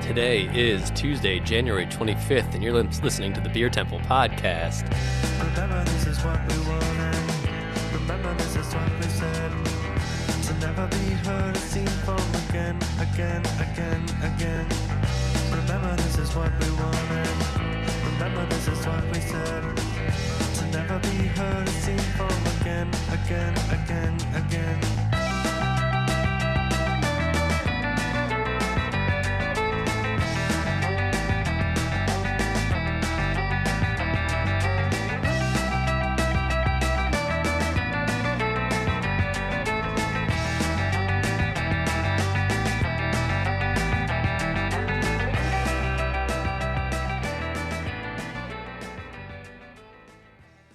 Today is Tuesday, January 25th, and you're listening to the Beer Temple podcast. Remember, this is what we wanted. Remember, this is what we said. To never be heard or seen from again. Remember, this is what we wanted. Remember, this is what we said. To never be heard or seen from again.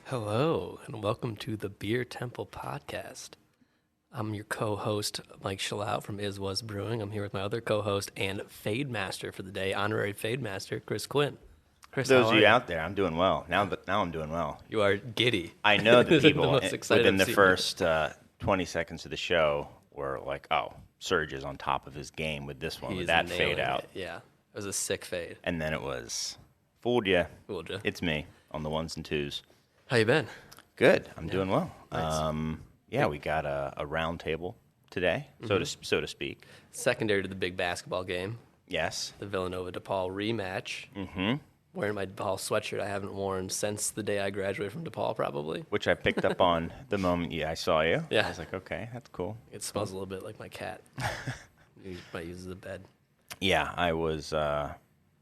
Hello, and welcome to the Beer Temple podcast. I'm your co-host, Mike Shallout from Is Was Brewing. I'm here with my other co-host and Fade Master for the day, honorary Fade Master, Chris Quinn. Chris, those of you out there, I'm doing well. Now I'm doing well. You are giddy. I know the people within the I've seen first 20 seconds of the show were like, oh, Serge is on top of his game with this one, He with is that nailing fade out. it. Yeah, it was a sick fade. And then it was, fooled ya. Fooled ya. It's me on the ones and twos. How you been? Good. I'm doing well. Nice. We got a round table today, so to speak. Secondary to the big basketball game, Yes. the Villanova-DePaul rematch. Mm-hmm. Wearing my DePaul sweatshirt I haven't worn since the day I graduated from DePaul, probably. Which I picked up on the moment I saw you. Yeah. I was like, okay, that's cool. It smells a little bit like my cat. He might use the bed. Yeah, I was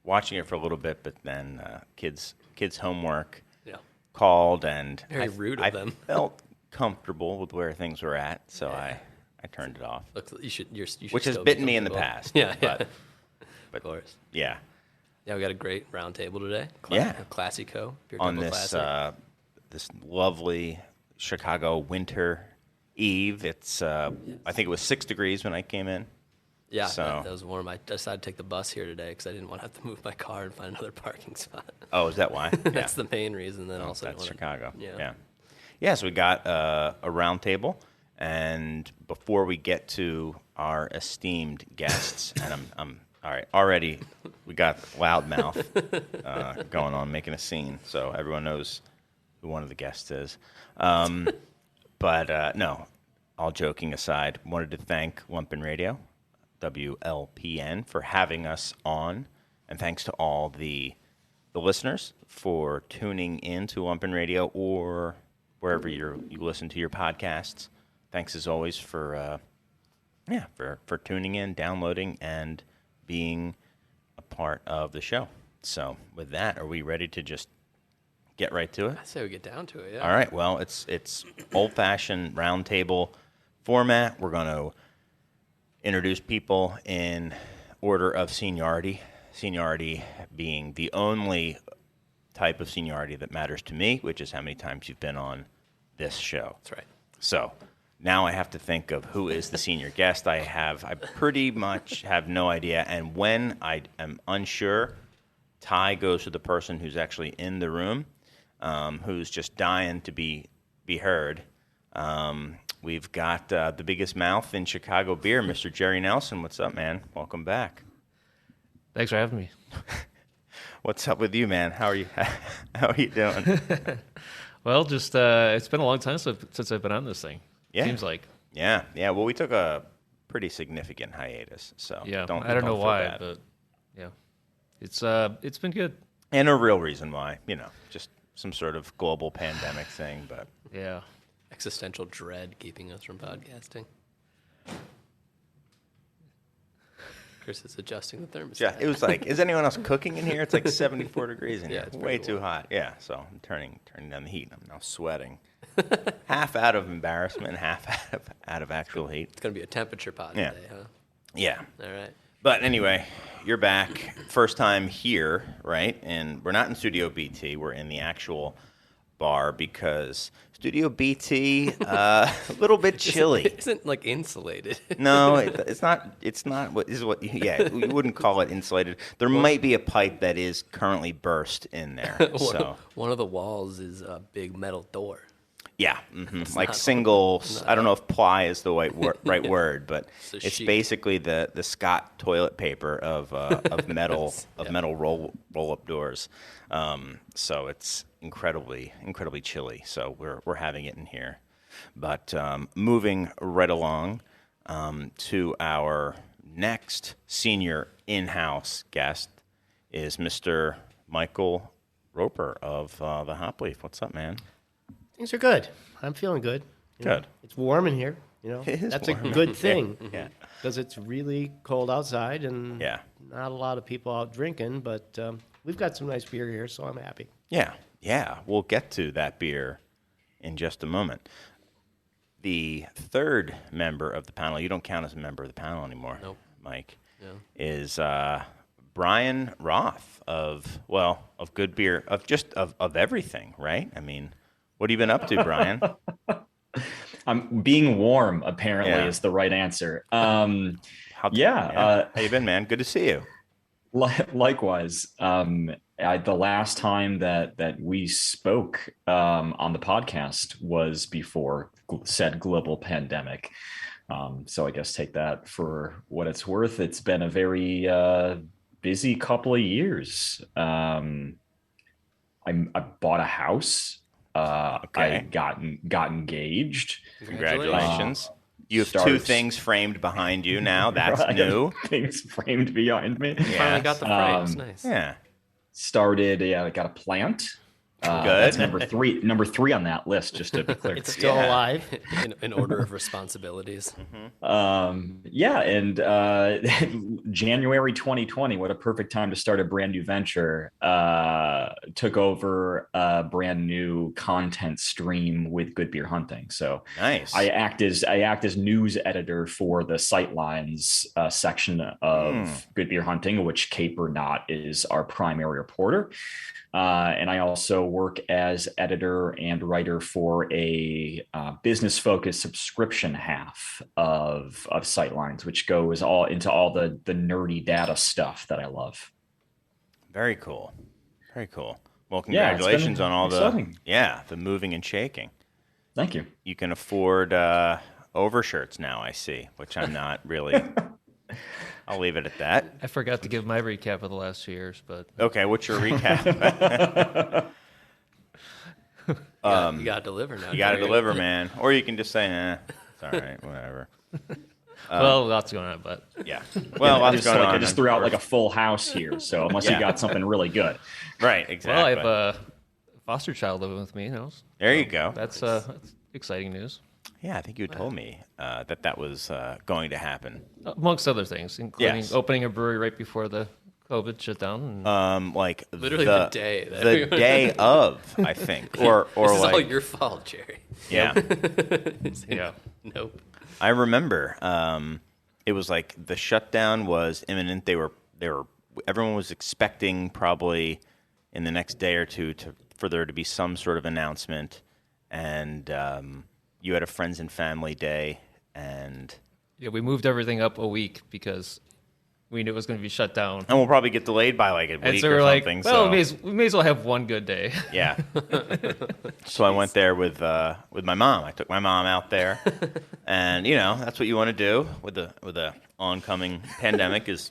watching it for a little bit, but then kids' homework Yeah. called, and Very rude of I them. felt comfortable with where things were at, so I turned it off. Look, you should Which has still bitten be me in the comfortable. past. Yeah, but of course. yeah, Yeah, we got a great round table today. Yeah. Classico. Beer on Temple this Classic. this lovely Chicago winter eve. It's I think it was 6 degrees when I came in. Yeah, so- that was warm. I decided to take the bus here today because I didn't want to have to move my car and find another parking spot. Oh, is that why? That's the main reason. Then also That's didn't Chicago. Yeah. Yeah, so we got a round table, and before we get to our esteemed guests, and I'm all right, already we got loudmouth going on, making a scene, so everyone knows who one of the guests is. But no, all joking aside, wanted to thank Lumpen Radio, WLPN, for having us on, and thanks to all the listeners for tuning in to Lumpen Radio or wherever you listen to your podcasts. Thanks as always for tuning in, downloading, and being a part of the show. So with that, are we ready to just get right to it? I say we get down to it. Yeah. All right. Well, it's old-fashioned roundtable format. We're going to introduce people in order of seniority. Seniority being the only type of seniority that matters to me, which is how many times you've been on this show. That's right. So now I have to think of who is the senior guest. I pretty much have no idea. And when I am unsure, tie goes to the person who's actually in the room, who's just dying to be heard. We've got the biggest mouth in Chicago beer, Mr. Jerry Nelson. What's up, man? Welcome back. Thanks for having me. What's up with you, man? How are you? How are you doing? Well, just it's been a long time since I've been on this thing. Yeah. Seems like. Yeah. Well, we took a pretty significant hiatus, so Yeah. don't I don't know feel why, bad. but yeah, it's been good. And a real reason why, just some sort of global pandemic thing, but Yeah. Existential dread keeping us from podcasting. Chris is adjusting the thermostat. yeah, it was like, is anyone else cooking in here? It's like 74 degrees in Yeah, here. it's Way pretty too warm. hot. Yeah, so I'm turning down the heat. I'm now sweating. Half out of embarrassment, half out of actual heat. It's going to be a temperature pod Yeah. today, huh? Yeah. All right. But anyway, you're back. First time here, right? And we're not in Studio BT. We're in the actual bar because Studio BT, a little bit chilly. It isn't like insulated. No, it's not. It's not. What is what? Yeah, you wouldn't call it insulated. There might be a pipe that is currently burst in there. So One of the walls is a big metal door. Yeah, like single. I don't know if ply is the right word, but So it's chic. basically the Scott toilet paper of metal roll up doors. So it's incredibly chilly. So we're having it in here. But moving right along to our next senior in-house guest is Mr. Michael Roper of the Hop Leaf. What's up, man? Things are good. I'm feeling good. You know, Good. it's warm in here. You know, It is that's warm. a good thing. Yeah. Because it's really cold outside and Yeah. not a lot of people out drinking. But we've got some nice beer here, so I'm happy. Yeah. We'll get to that beer in just a moment. The third member of the panel, you don't count as a member of the panel anymore, Nope. Mike, Yeah. is Bryan Roth of good beer, of everything, right? I mean, what have you been up to, Bryan? I'm being warm, apparently, Yeah. is the right answer. How you been, man? Good to see you. Likewise. The last time that we spoke on the podcast was before said global pandemic. So I guess take that for what it's worth. It's been a very busy couple of years. I bought a house. Okay. I got engaged. Congratulations. You have two Stars. things framed behind you now. That's I have new. Things framed behind me. Finally got the frames. Nice. Yeah. Started. I got a plant. Good. That's number three on that list. Just to be clear. It's still Yeah. alive. In order of responsibilities. And January 2020, what a perfect time to start a brand new venture. Took over a brand new content stream with Good Beer Hunting. So Nice. I act as news editor for the Sightlines section of Good Beer Hunting, which Cape or Not is our primary reporter. And I also work as editor and writer for a business-focused subscription half of Sightlines, which goes into all the nerdy data stuff that I love. Very cool. Very cool. Well, Yeah, it's congratulations been on all exciting. the moving and shaking. Thank you. You can afford overshirts now, I see, which I'm not really. I'll leave it at that. I forgot to give my recap of the last 2 years, but Okay, what's your recap? You got to deliver now. You got to Gary. deliver, man. Or you can just say, it's all right, whatever. well, lots going on. But Yeah. Well, lots just going on. I just threw out like a full house here, so unless Yeah. you got something really good. Right, exactly. well, I have a foster child living with me. There you go. That's exciting news, Yeah, I think you told me that was going to happen. amongst other things, including Yes. opening a brewery right before the COVID shutdown. And Like Literally the day that the day of, I think, or This is like all your fault, Jerry. yeah. yeah, Nope. I remember it was like the shutdown was imminent. Everyone was expecting probably in the next day or two for there to be some sort of announcement, and you had a friends and family day, and yeah, we moved everything up a week because we knew it was going to be shut down. we'll probably get delayed by like a And week so or we're like, something. well, so we may as well have one good day. yeah. So I went there with my mom. I took my mom out there, and that's what you want to do with the oncoming pandemic is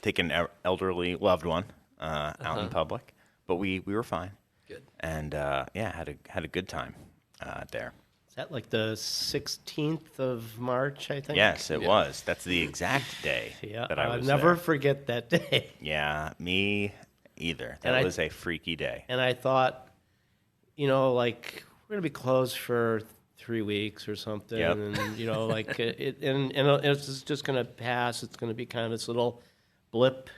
take an elderly loved one out in public. But we were fine. Good. And had a good time there. Is that like the 16th of March, I think? Yes, it was. That's the exact day Yeah, that I I'll was never there. forget that day. Yeah, me either. That And was a freaky day. And I thought, like we're gonna be closed for 3 weeks or something, Yep. and like and it's just gonna pass. It's gonna be kind of this little blip.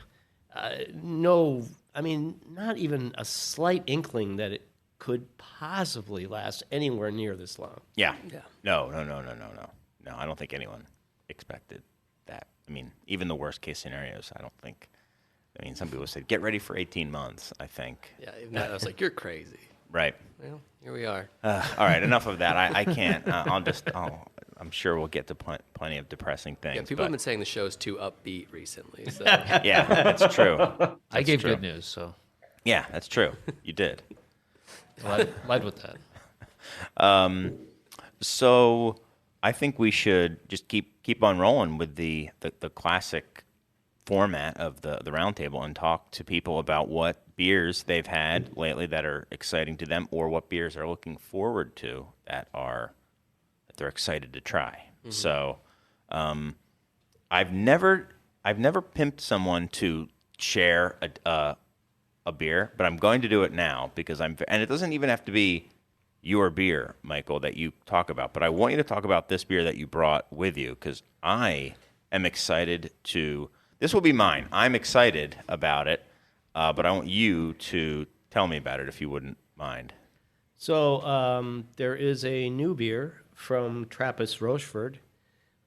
No, I mean, not even a slight inkling that it could possibly last anywhere near this long. Yeah. Yeah. No. No, I don't think anyone expected that. I mean, even the worst case scenarios, I don't think. I mean, some people said, get ready for 18 months, I think. Yeah. Even that, I was like, you're crazy. Right. Well, here we are. All right, enough of that. I can't. I'm sure we'll get to plenty of depressing things. Yeah, people but have been saying the show's too upbeat recently. So yeah, that's true. I gave true. good news, so Yeah, that's true. You did. lied with that. So I think we should just keep on rolling with the classic format of the roundtable and talk to people about what beers they've had lately that are exciting to them, or what beers they're looking forward to that they're excited to try. So I've never pimped someone to share a beer, but I'm going to do it now because and it doesn't even have to be your beer, Michael, that you talk about, but I want you to talk about this beer that you brought with you because I am excited to. This will be mine. I'm excited about it, but I want you to tell me about it if you wouldn't mind. So there is a new beer from Trappist Rochefort.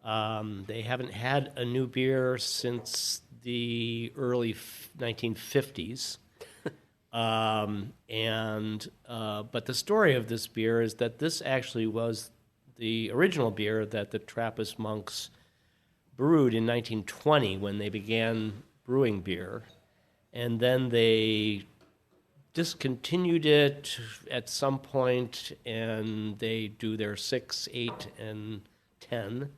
They haven't had a new beer since the early 1950s. But the story of this beer is that this actually was the original beer that the Trappist monks brewed in 1920 when they began brewing beer. And then they discontinued it at some point, and they do their 6, 8, and 10.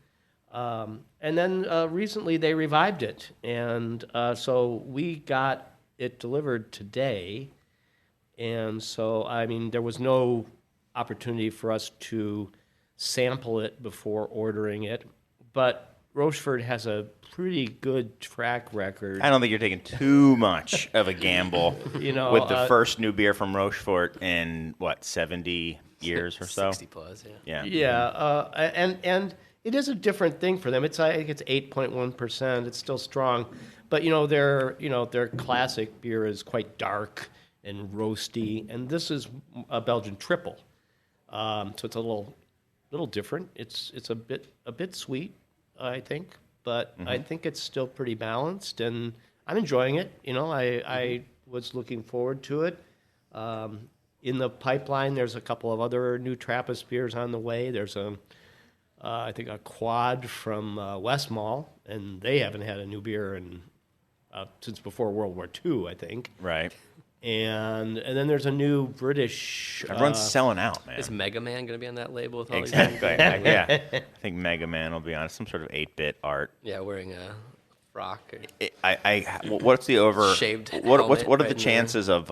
And then recently they revived it. And so we got it delivered today. And so, I mean, there was no opportunity for us to sample it before ordering it. But Rochefort has a pretty good track record. I don't think you're taking too much of a gamble with the first new beer from Rochefort in, 70 years or so? 60 plus, Yeah. Yeah, and it is a different thing for them. I think it's 8.1%. It's still strong, but their classic beer is quite dark and roasty, and this is a Belgian triple, so it's a little different. It's a bit sweet, I think, but I think it's still pretty balanced, and I'm enjoying it. I was looking forward to it. In the pipeline, there's a couple of other new Trappist beers on the way. There's I think a quad from West Mall, and they haven't had a new beer since before World War II, I think. Right. And then there's a new British. Everyone's selling out, man. Is Mega Man going to be on that label with all Exactly. these? Yeah. I think Mega Man will be on some sort of 8-bit art. Yeah, wearing a frock. What's the over? Shaved What helmet are right the in chances of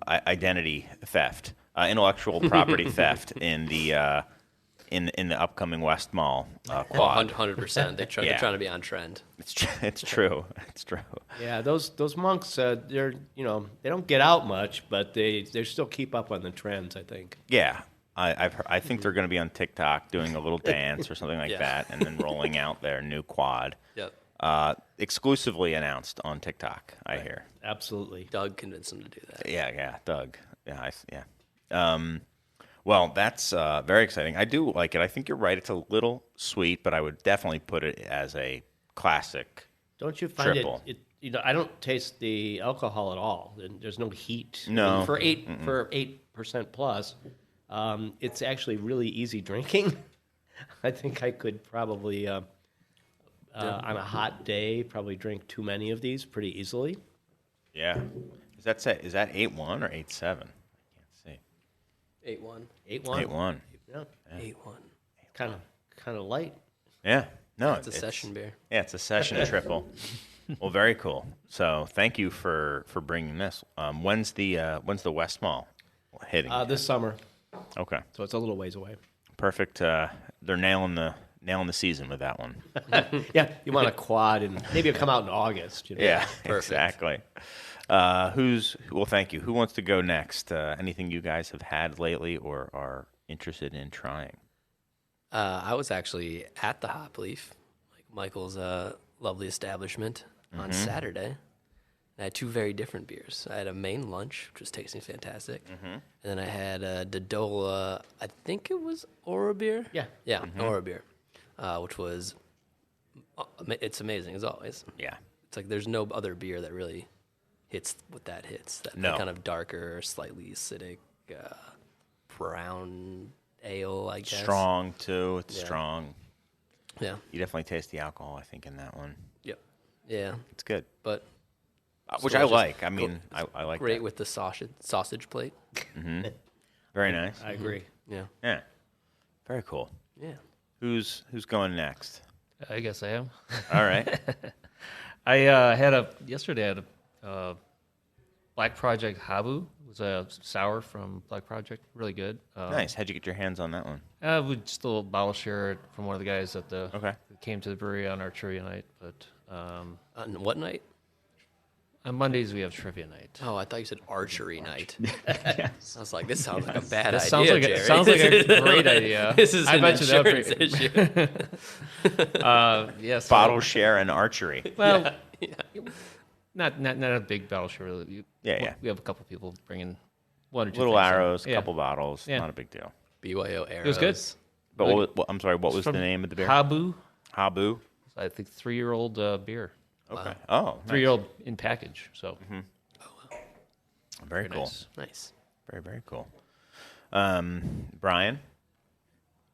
identity theft, intellectual property theft in the upcoming West Mall quad? 100%. They're trying to be on trend. It's true. It's true. Yeah, those monks, they don't get out much, but they still keep up on the trends, I think. Yeah, I think they're going to be on TikTok doing a little dance or something like that, and then rolling out their new quad. Yep. Exclusively announced on TikTok, I hear. Absolutely. Doug convinced them to do that. Yeah, Doug. Yeah. Well, that's very exciting. I do like it. I think you're right. It's a little sweet, but I would definitely put it as a classic. Don't you find triple. it? I don't taste the alcohol at all. There's no heat. No. For 8% plus, it's actually really easy drinking. I think I could probably, on a hot day, probably drink too many of these pretty easily. Yeah. Is that 8.1 or 8.7? I can't see. 8-1. 8.1. 8.1. Yeah. 8-1. Kind of light. Yeah. No, It's a session beer. Yeah, it's a session triple. Well, very cool. So, thank you for bringing this. When's the West Mall hitting? This summer. Okay. So it's a little ways away. Perfect. They're nailing the season with that one. Yeah, you want a quad, and maybe it'll come out in August. Yeah, Perfect. exactly. Well, thank you. Who wants to go next? Anything you guys have had lately or are interested in trying? I was actually at the Hop Leaf, like Michael's lovely establishment, on Saturday. I had two very different beers. I had a main lunch, which was tasting fantastic. And then I had a Dodola, I think it was Ora beer? Yeah. Yeah, Ora beer, which was, it's amazing as always. Yeah. It's like there's no other beer that really hits what that hits. That No. kind of darker, slightly acidic, brown ale, I guess. Strong, too. It's Yeah. strong. Yeah. You definitely taste the alcohol, I think, in that one. Yep. Yeah. It's good. But Which I delicious. like. I mean, I like great that. with the sausage plate. Very nice. I agree. Yeah. Yeah. Very cool. Yeah. Who's going next? I guess I am. All right. I yesterday I had a Black Project Habu. It was a sour from Black Project. Really good. Nice. How'd you get your hands on that one? We just a little bottle share from one of the guys at the Okay. that came to the brewery on our trivia night. But On what night? on Mondays we have trivia night. Oh, I thought you said archery night. I was like, this sounds like a bad This idea, sounds like Jerry. sounds like a great idea. This is I an bet you that'd insurance be- issue. Yes. Bottle share and archery. Well, not a big battle share. Really. Yeah. We have a couple people bringing one or two Little things in. arrows, Yeah. couple bottles. Yeah. Not a big deal. BYO arrows. It was good. But I'm sorry, what was the From name of the beer? Habu. Habu. I think 3-year-old beer. Okay. Oh, nice. 3-year-old in package. So Very cool. nice. Nice. Very, very cool. Bryan,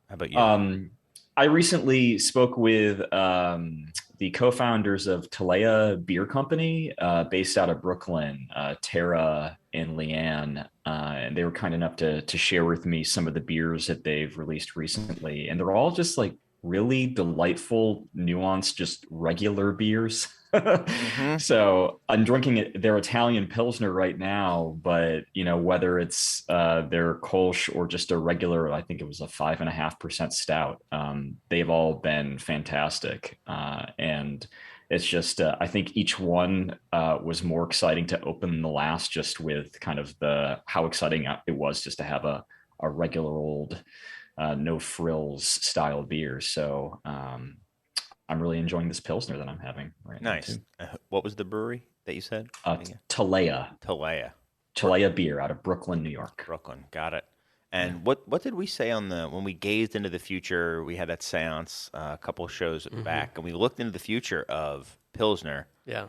how about you? I recently spoke with the co-founders of Talea Beer Company, based out of Brooklyn, Tara and Leanne, and they were kind enough to share with me some of the beers that they've released recently, and they're all just like really delightful, nuanced, just regular beers. So I'm drinking their Italian Pilsner right now, but whether it's their Kolsch or just a regular, I think it was a 5.5% stout, they've all been fantastic. And it's just, I think each one was more exciting to open than the last, just with kind of how exciting it was just to have a regular old no frills style beer. So I'm really enjoying this Pilsner that I'm having right now. Nice. What was the brewery that you said? Talea beer out of Brooklyn, New York. Brooklyn. Got it. And what did we say when we gazed into the future? We had that seance a couple of shows back, and we looked into the future of Pilsner. Yeah.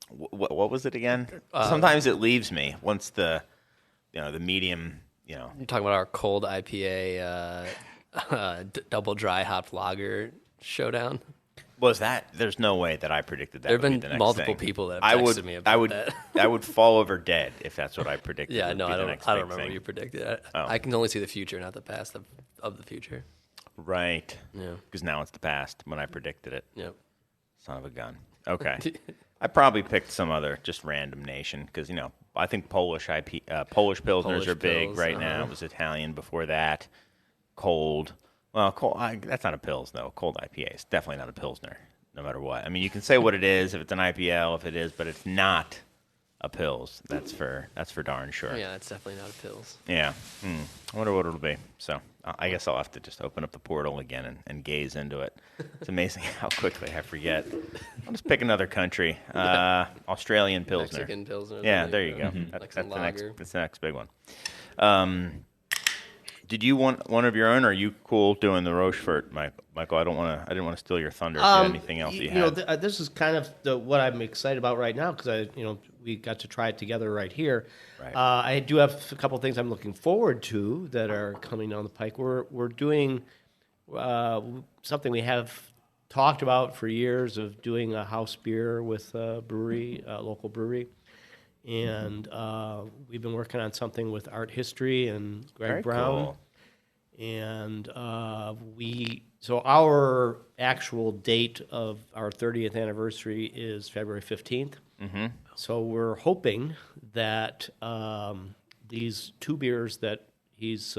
What was it again? Sometimes it leaves me once the medium. You're talking about our cold IPA double dry hopped lager showdown. Was that? There's no way that I predicted that. There have would be been the next multiple thing. people that have texted me about that. I would fall over dead if that's what I predicted. Yeah, would no, be I the don't. next I big don't remember thing. what you predicted. Oh. I can only see the future, not the past of the future. Right. Yeah. Because now it's the past when I predicted it. Yep. Son of a gun. Okay. I probably picked some other just random nation because I think Polish Pilsners are big Pils, right now. It was Italian before that. Cold. Well, that's not a Pils though. Cold IPA is definitely not a Pilsner, no matter what. I mean, you can say what it is if it's an IPL, if it is, but it's not a Pils. That's for darn sure. Oh, yeah, it's definitely not a Pils. Yeah. I wonder what it'll be. So I guess I'll have to just open up the portal again and gaze into it. It's amazing how quickly I forget. I'll just pick another country. Australian Pilsner. Mexican Pilsner. Yeah, there you go. That's the next big one. Did you want one of your own, or are you cool doing the Rochefort, Michael? I didn't want to steal your thunder. If you had anything else you had. This is kind of what I'm excited about right now because we got to try it together right here. Right. I do have a couple things I'm looking forward to that are coming down the pike. We're doing something we have talked about for years of doing a house beer with a brewery, a local brewery. And we've been working on something with art history and Greg Very Brown. cool. And so our actual date of our 30th anniversary is February 15th. Mm-hmm. So we're hoping that these two beers that he's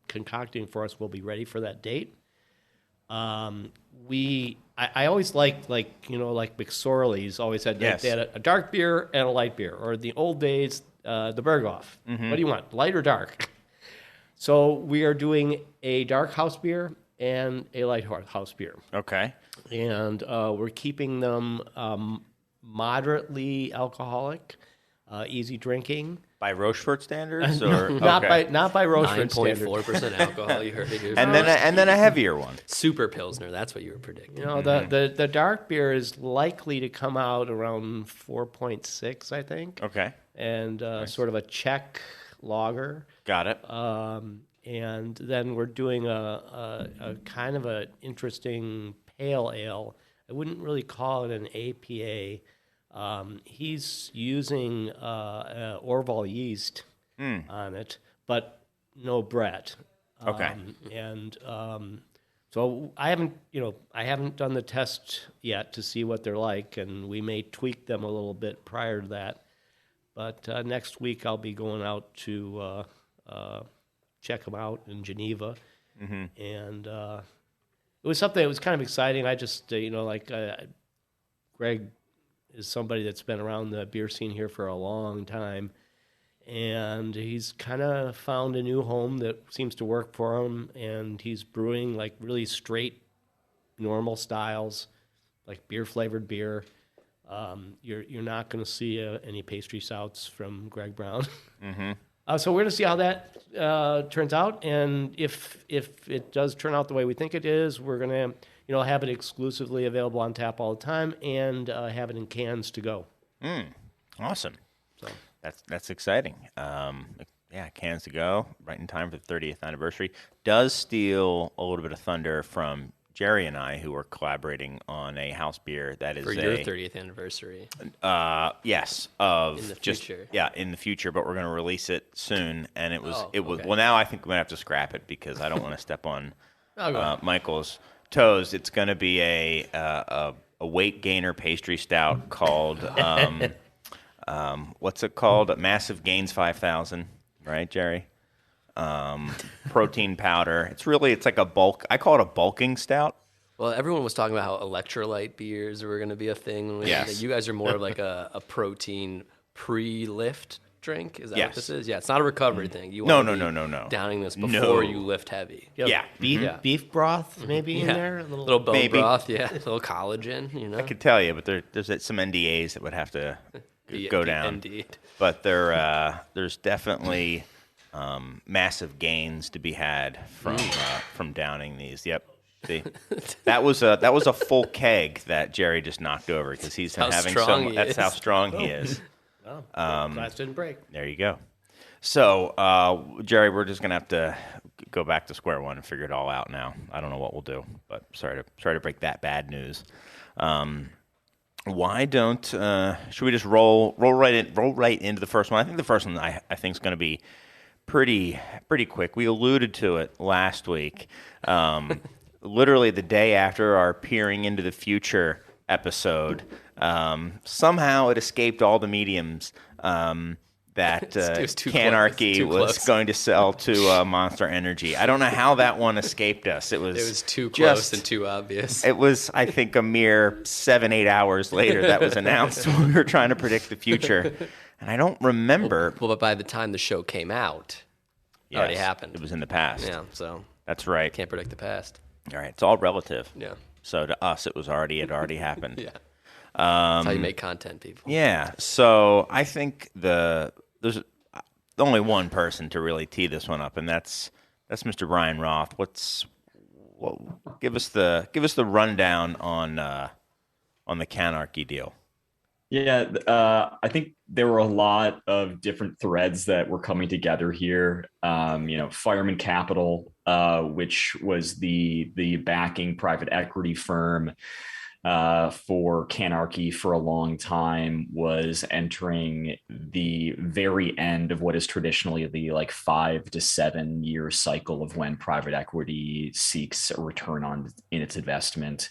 concocting for us will be ready for that date. I always liked, like McSorley's always had, Yes. they had a dark beer and a light beer, or the old days, the Berghoff. Mm-hmm. What do you want, light or dark? So we are doing a dark house beer and a light house beer. Okay. And we're keeping them moderately alcoholic, easy drinking. By Rochefort standards, or Not okay. by Rochefort standards. 9.4% alcohol. You heard it here. and then a heavier one. Super Pilsner. That's what you were predicting. The dark beer is likely to come out around 4.6, I think. Okay. And sort of a Czech lager. Got it. And then we're doing a kind of an interesting pale ale. I wouldn't really call it an APA. He's using Orval yeast on it, but no Brett. Okay. So I haven't done the test yet to see what they're like, and we may tweak them a little bit prior to that. But next week I'll be going out to check them out in Geneva, and it was something that was kind of exciting. I just Greg is somebody that's been around the beer scene here for a long time, and he's kind of found a new home that seems to work for him, and he's brewing like really straight, normal styles, like beer-flavored beer. You're not going to see any pastry stouts from Greg Brown. So we're going to see how that turns out, and if it does turn out the way we think it is, we're going to have it exclusively available on tap all the time, and have it in cans to go. Awesome. So That's exciting. Cans to go, right in time for the 30th anniversary. Does steal a little bit of thunder from Jerry and I, who are collaborating on a house beer that is For your 30th anniversary. Yes, In the future. in the future, but we're going to release it soon. And it was okay. well, now I think I'm going to have to scrap it because I don't want to step on Go ahead. Michael's toes. It's going to be a weight gainer pastry stout called what's it called? A Massive Gains 5000, right, Jerry? Protein powder. It's like a bulk. I call it a bulking stout. Well, everyone was talking about how electrolyte beers were going to be a thing. Yes. You guys are more of like a protein pre-lift drink. Is that Yes. what this is? Yeah, it's not a recovery thing. You No, wanna no. be Downing this before No. you lift heavy. Yeah. Beef broth maybe in there. A little bone Maybe. broth, yeah. A little collagen, I could tell you, but there's some NDAs that would have to go down. Indeed. But there's definitely massive gains to be had from downing these. Yep. See, that was a full keg that Jerry just knocked over because he's been How having strong he That's is. how strong he is. Glass didn't break. There you go. So, Jerry, we're just gonna have to go back to square one and figure it all out now. I don't know what we'll do, but sorry to break that bad news. Why don't should we just roll right into the first one? I think the first one I think is going to be pretty quick. We alluded to it last week. Literally the day after our peering into the future episode, somehow it escaped all the mediums that It was too Canarchy too was close. going to sell to Monster Energy. I don't know how that one escaped us. It was too close just- and too obvious. It was, I think, a mere 7-8 hours later that was announced when we were trying to predict the future. And I don't remember. Well, but by the time the show came out, it already Yes, happened. It was in the past. Yeah, so That's right. can't predict the past. All right. It's all relative. Yeah. So to us, it had already happened. Yeah. That's how you make content, people. Yeah. So I think there's only one person to really tee this one up, and that's Mr. Bryan Roth. Give us the rundown on the Canarchy deal. Yeah, I think there were a lot of different threads that were coming together here. Fireman Capital, which was the backing private equity firm for Canarchy for a long time, was entering the very end of what is traditionally the 5 to 7 year cycle of when private equity seeks a return in its investment.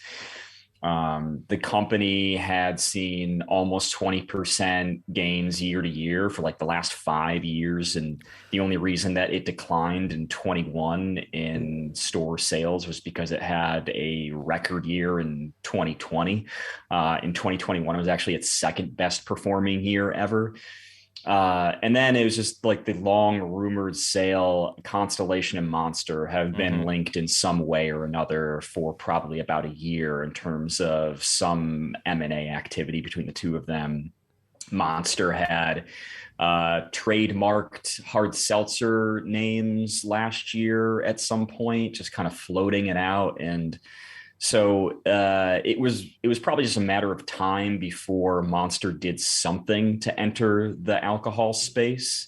The company had seen almost 20% gains year to year for the last 5 years. And the only reason that it declined in 21 in store sales was because it had a record year in 2020. In 2021, it was actually its second best performing year ever. And then it was just the long rumored sale. Constellation and Monster have been linked in some way or another for probably about a year in terms of some M&A activity between the two of them. Monster had trademarked hard seltzer names last year at some point, just kind of floating it out. And so it was probably just a matter of time before Monster did something to enter the alcohol space.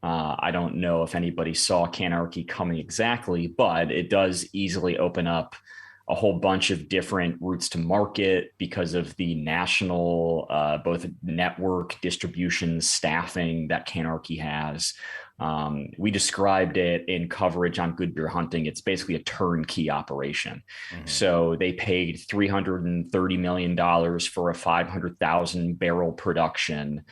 I don't know if anybody saw Canarchy coming exactly, but it does easily open up a whole bunch of different routes to market because of the national, both network distribution staffing that Canarchy has. We described it in coverage on Good Beer Hunting. It's basically a turnkey operation. Mm-hmm. So they paid $330 million for a 500,000 barrel production,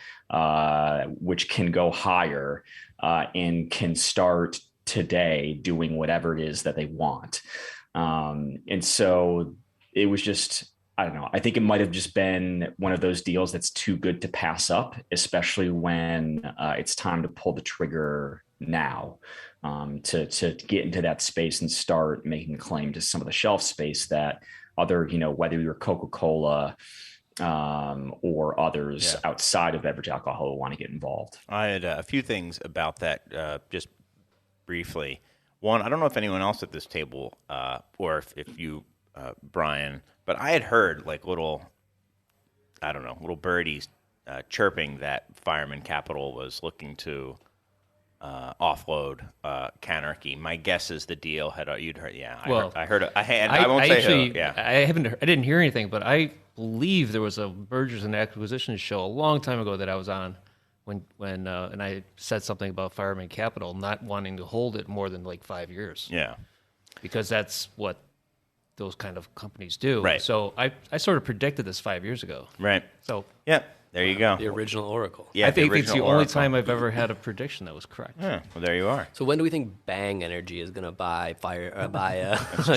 which can go higher and can start today doing whatever it is that they want. And so it was just, I don't know. I think it might have just been one of those deals that's too good to pass up, especially when it's time to pull the trigger now, to get into that space and start making a claim to some of the shelf space that other, whether you're Coca-Cola or others outside of beverage alcohol will want to get involved. I had a few things about that, just briefly. One, I don't know if anyone else at this table, or if you, Bryan, but I had heard like little birdies chirping that Fireman Capital was looking to offload Canarchy. My guess is the deal you'd heard. Yeah, I heard. I won't say actually, who. Yeah, I didn't hear anything, but I believe there was a mergers and acquisitions show a long time ago that I was on. When and I said something about Fireman Capital not wanting to hold it more than like 5 years. Yeah, because that's what those kind of companies do. Right. So I sort of predicted this 5 years ago. Right. So yeah, there you go. The original Oracle. Yeah, I think it's the only time I've ever had a prediction that was correct. Yeah, well, there you are. So when do we think Bang Energy is going to buy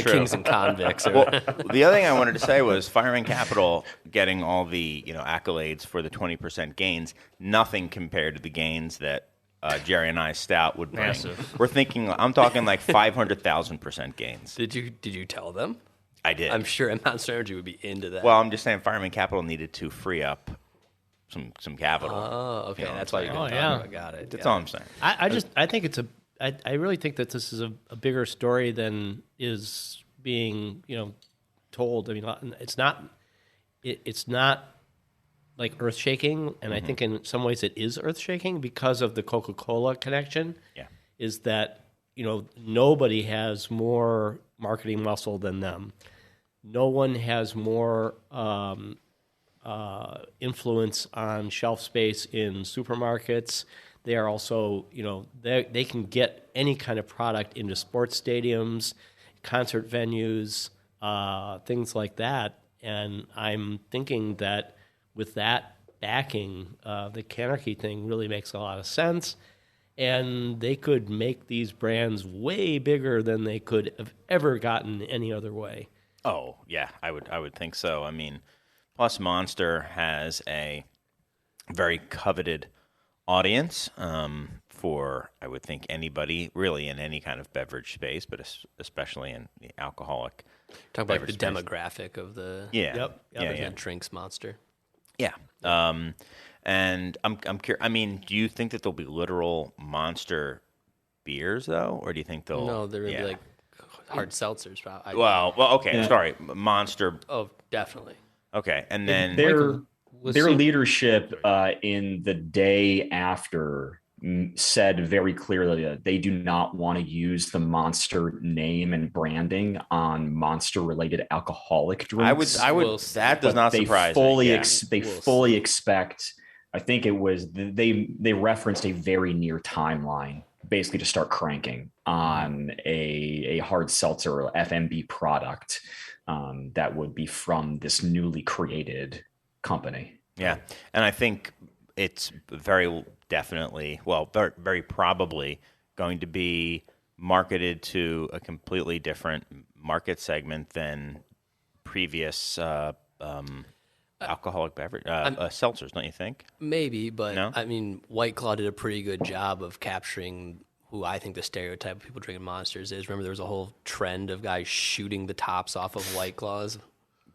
Kings and Convicts? Well, the other thing I wanted to say was Fireman Capital getting all the accolades for the 20% gains. Nothing compared to the gains that Jerry and I Stout would bring. Massive. I'm talking like 500,000% gains. Did you tell them? I did. I'm sure Monster Energy would be into that. Well, I'm just saying Fireman Capital needed to free up some capital. Oh, okay. That's why you're going to talk about. Got it. That's all I'm saying. I think it's I really think that this is a bigger story than is being told. I mean, it's not like earth shaking, and I think in some ways it is earth shaking because of the Coca-Cola connection. Yeah, is that nobody has more marketing muscle than them. No one has more influence on shelf space in supermarkets. They are also, they can get any kind of product into sports stadiums, concert venues, things like that. And I'm thinking that with that backing, the Canarchy thing really makes a lot of sense. And they could make these brands way bigger than they could have ever gotten any other way. Oh, yeah, I would think so. I mean, plus Monster has a very coveted audience for, I would think, anybody really in any kind of beverage space, but especially in the alcoholic. Talk about like the demographic of the Yep. drinks Monster. Yeah. And I'm curious. I mean, do you think that there'll be literal Monster beers though, or do you think they'll? No, they're gonna be like hard seltzers. Probably. Well, okay. Sorry, Monster. Oh, definitely. Okay, and then their leadership in the day after said very clearly that they do not want to use the Monster name and branding on Monster-related alcoholic drinks. I would. That does not surprise me. They fully expect. I think it was they referenced a very near timeline, basically to start cranking on a hard seltzer or FMB product that would be from this newly created company. Yeah, and I think it's very definitely, well, very probably going to be marketed to a completely different market segment than previous alcoholic beverage seltzers, don't you think? Maybe, but No? I mean, White Claw did a pretty good job of capturing who I think the stereotype of people drinking Monsters is. Remember, there was a whole trend of guys shooting the tops off of White Claws.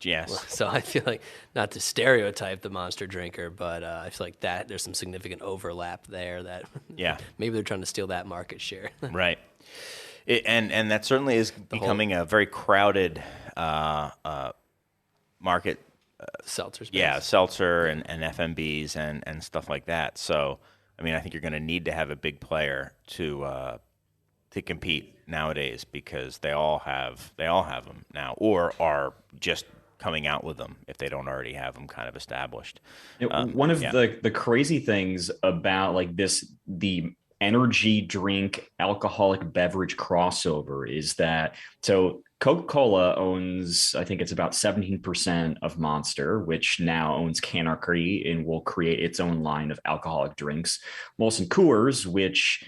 Yes. So I feel like, not to stereotype the Monster drinker, but I feel like that there's some significant overlap there that maybe they're trying to steal that market share. Right. And that certainly is becoming a very crowded market. Seltzer space. Yeah, seltzer and FMBs and stuff like that. So, I mean, I think you're going to need to have a big player to to compete nowadays because they all have them now, or are just coming out with them if they don't already have them kind of established. One of the crazy things about like the energy drink alcoholic beverage crossover is that so Coca-Cola owns, I think it's about 17% of Monster, which now owns Canarchy and will create its own line of alcoholic drinks. Molson Coors, which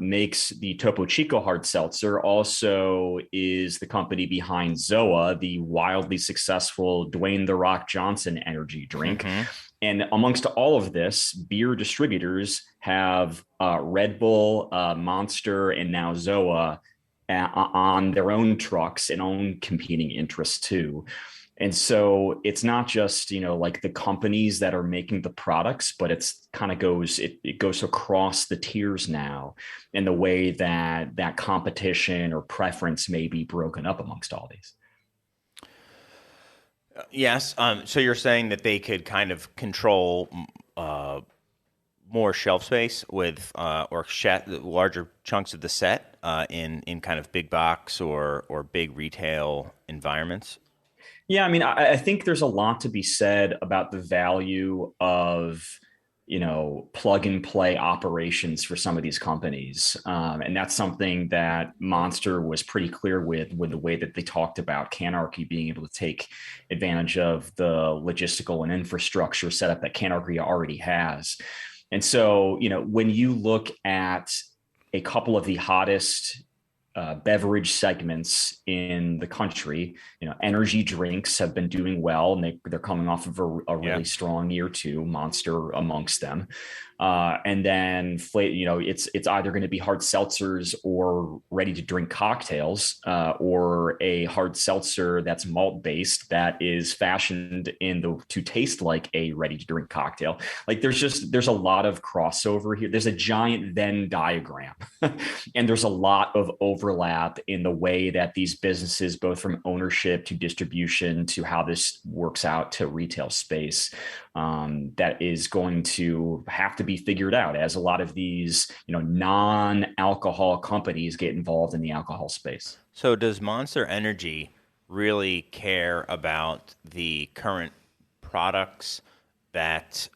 makes the Topo Chico hard seltzer, also is the company behind Zoa, the wildly successful Dwayne "The Rock" Johnson energy drink. Mm-hmm. And amongst all of this, beer distributors have Red Bull, Monster, and now Zoa on their own trucks and own competing interests too. And so it's not just, like the companies that are making the products, but it's kind of it goes across the tiers now in the way that competition or preference may be broken up amongst all these. Yes. So you're saying that they could kind of control more shelf space with or larger chunks of the set in kind of big box or big retail environments? Yeah, I mean, I think there's a lot to be said about the value of, plug and play operations for some of these companies. And that's something that Monster was pretty clear with the way that they talked about Canarchy being able to take advantage of the logistical and infrastructure setup that Canarchy already has. And so, when you look at a couple of the hottest beverage segments in the country, energy drinks have been doing well, and they're coming off of a really strong year too, Monster amongst them. And then, it's either going to be hard seltzers or ready to drink cocktails, or a hard seltzer that's malt based that is fashioned to taste like a ready to drink cocktail. Like there's a lot of crossover here. There's a giant Venn diagram and there's a lot of overlap in the way that these businesses, both from ownership to distribution to how this works out to retail space, that is going to have to be figured out as a lot of these, non-alcohol companies get involved in the alcohol space. So does Monster Energy really care about the current products that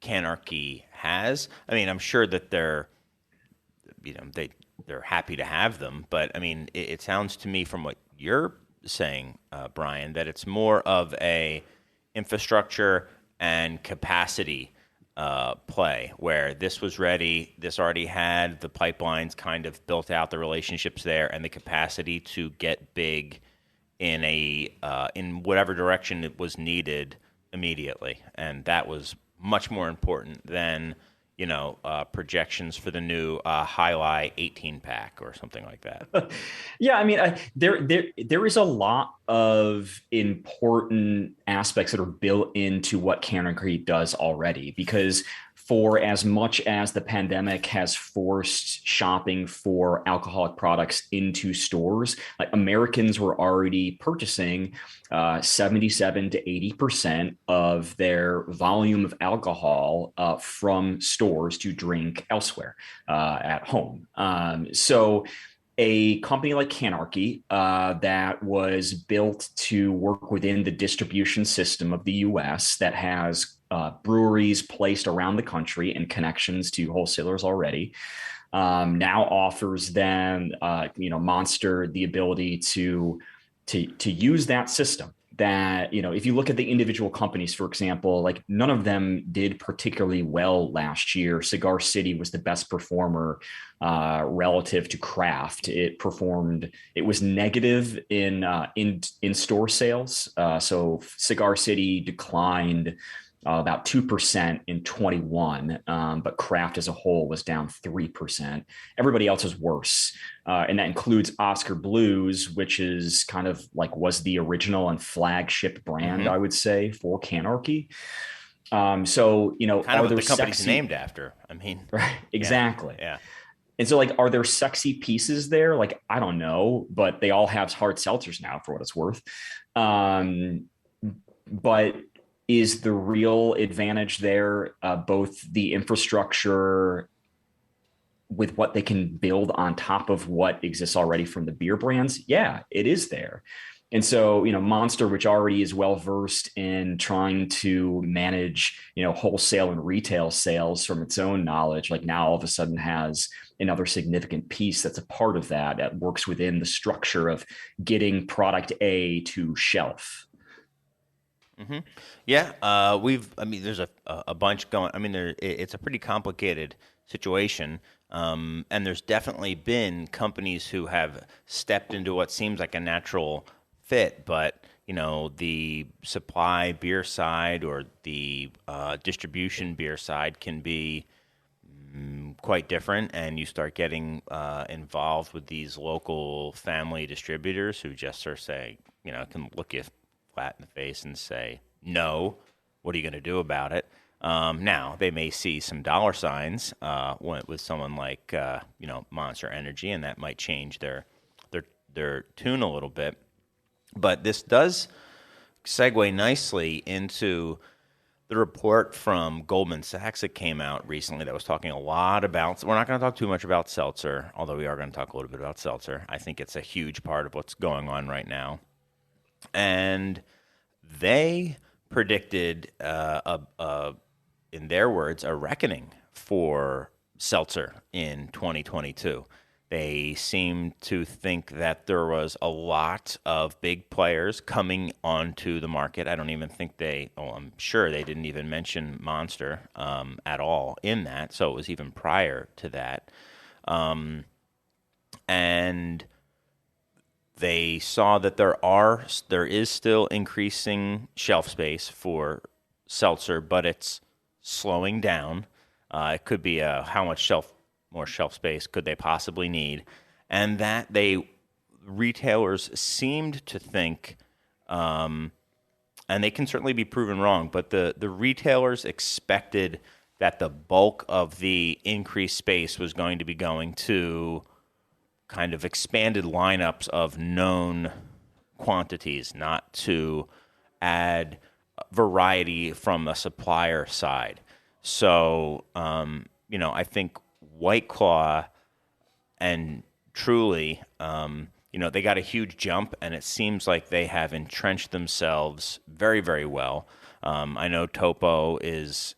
Canarchy has? I mean, I'm sure that they're happy to have them, but I mean, it sounds to me from what you're saying, Bryan, that it's more of a infrastructure and capacity play, where this was ready, this already had the pipelines kind of built out, the relationships there, and the capacity to get big in in whatever direction it was needed immediately, and that was much more important than projections for the new Highlight 18-pack or something like that. Yeah, I mean, there is a lot of important aspects that are built into what Canarchy does already, because for as much as the pandemic has forced shopping for alcoholic products into stores, like Americans were already purchasing 77 to 80% of their volume of alcohol from stores to drink elsewhere at home. So a company like Canarchy that was built to work within the distribution system of the U.S. that has breweries placed around the country and connections to wholesalers already, now offers them, Monster, the ability to use that system. That, if you look at the individual companies, for example, like none of them did particularly well last year. Cigar City was the best performer relative to Craft. It was negative in store sales. So Cigar City declined about 2% in 21, but Craft as a whole was down 3%. Everybody else is worse. And that includes Oscar Blues, which is kind of like was the original and flagship brand, I would say, for Canarchy. So, kind of what the company's named after. I mean, right, exactly. Yeah. And so, like, are there sexy pieces there? Like, I don't know, but they all have hard seltzers now, for what it's worth. But is the real advantage there both the infrastructure with what they can build on top of what exists already from the beer brands, yeah, it is there. And so, Monster, which already is well versed in trying to manage, wholesale and retail sales from its own knowledge, like now all of a sudden has another significant piece that's a part of that works within the structure of getting product A to shelf. Mm-hmm. Yeah, there's a bunch going. It's a pretty complicated situation. And there's definitely been companies who have stepped into what seems like a natural fit, but the supply beer side or the distribution beer side can be quite different, and you start getting involved with these local family distributors who just sort of say, can look you flat in the face and say, no, what are you going to do about it? Now, they may see some dollar signs with someone like, Monster Energy, and that might change their tune a little bit. But this does segue nicely into the report from Goldman Sachs that came out recently that was talking a lot about, we're not going to talk too much about seltzer, although we are going to talk a little bit about seltzer. I think it's a huge part of what's going on right now. And they predicted, in their words, a reckoning for seltzer in 2022. They seemed to think that there was a lot of big players coming onto the market. I don't even think I'm sure they didn't even mention Monster at all in that. So it was even prior to that. And they saw that there is still increasing shelf space for seltzer, but it's slowing down. It could be how much more shelf space could they possibly need, and that retailers seemed to think, and they can certainly be proven wrong, but the retailers expected that the bulk of the increased space was going to be going to kind of expanded lineups of known quantities, not to add variety from the supplier side. So, I think White Claw and Truly, they got a huge jump, and it seems like they have entrenched themselves very, very well. I know Topo is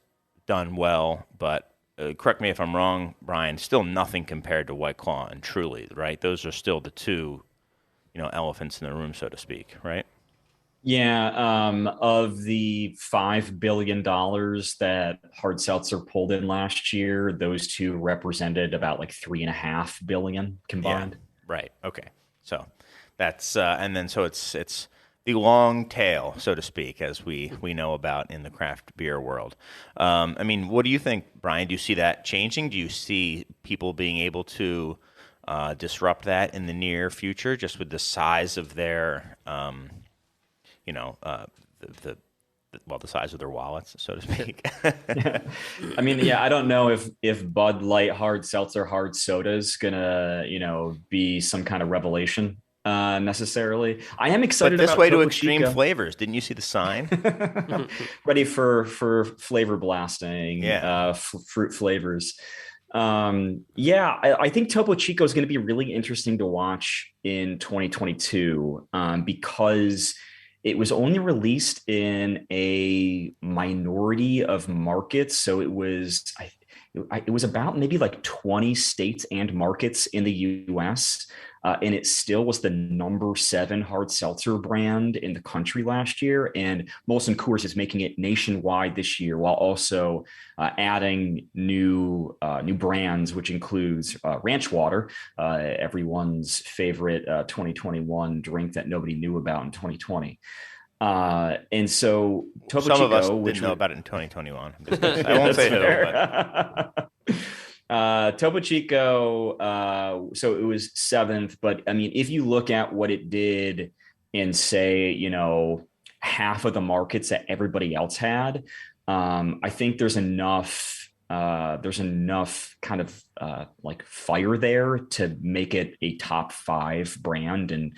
done well, but correct me if I'm wrong, Bryan, still nothing compared to White Claw and Truly, right? Those are still the two, elephants in the room, so to speak, right? Yeah, of the $5 billion that hard seltzer pulled in last year, those two represented about like $3.5 billion combined. Yeah, right. Okay. So that's and then so it's the long tail, so to speak, as we know about in the craft beer world. What do you think, Bryan? Do you see that changing? Do you see people being able to disrupt that in the near future, just with the size of their the size of their wallets, so to speak? Yeah. I don't know if Bud Light hard seltzer hard soda is gonna, be some kind of revelation necessarily. I am excited but this about way Topo to extreme Chico. flavors. Didn't you see the sign? Ready for flavor blasting, fruit flavors. I think Topo Chico is going to be really interesting to watch in 2022 because it was only released in a minority of markets. So it was about maybe like 20 states and markets in the US. And it still was the number 7 hard seltzer brand in the country last year. And Molson Coors is making it nationwide this year, while also adding new brands, which includes Ranch Water, everyone's favorite 2021 drink that nobody knew about in 2020. And so Topo Some Chico, of us didn't know about it in 2021. I won't say who, but Topo Chico, so it was 7th, but if you look at what it did in, say, half of the markets that everybody else had, I think there's enough kind of like fire there to make it a top 5 brand. And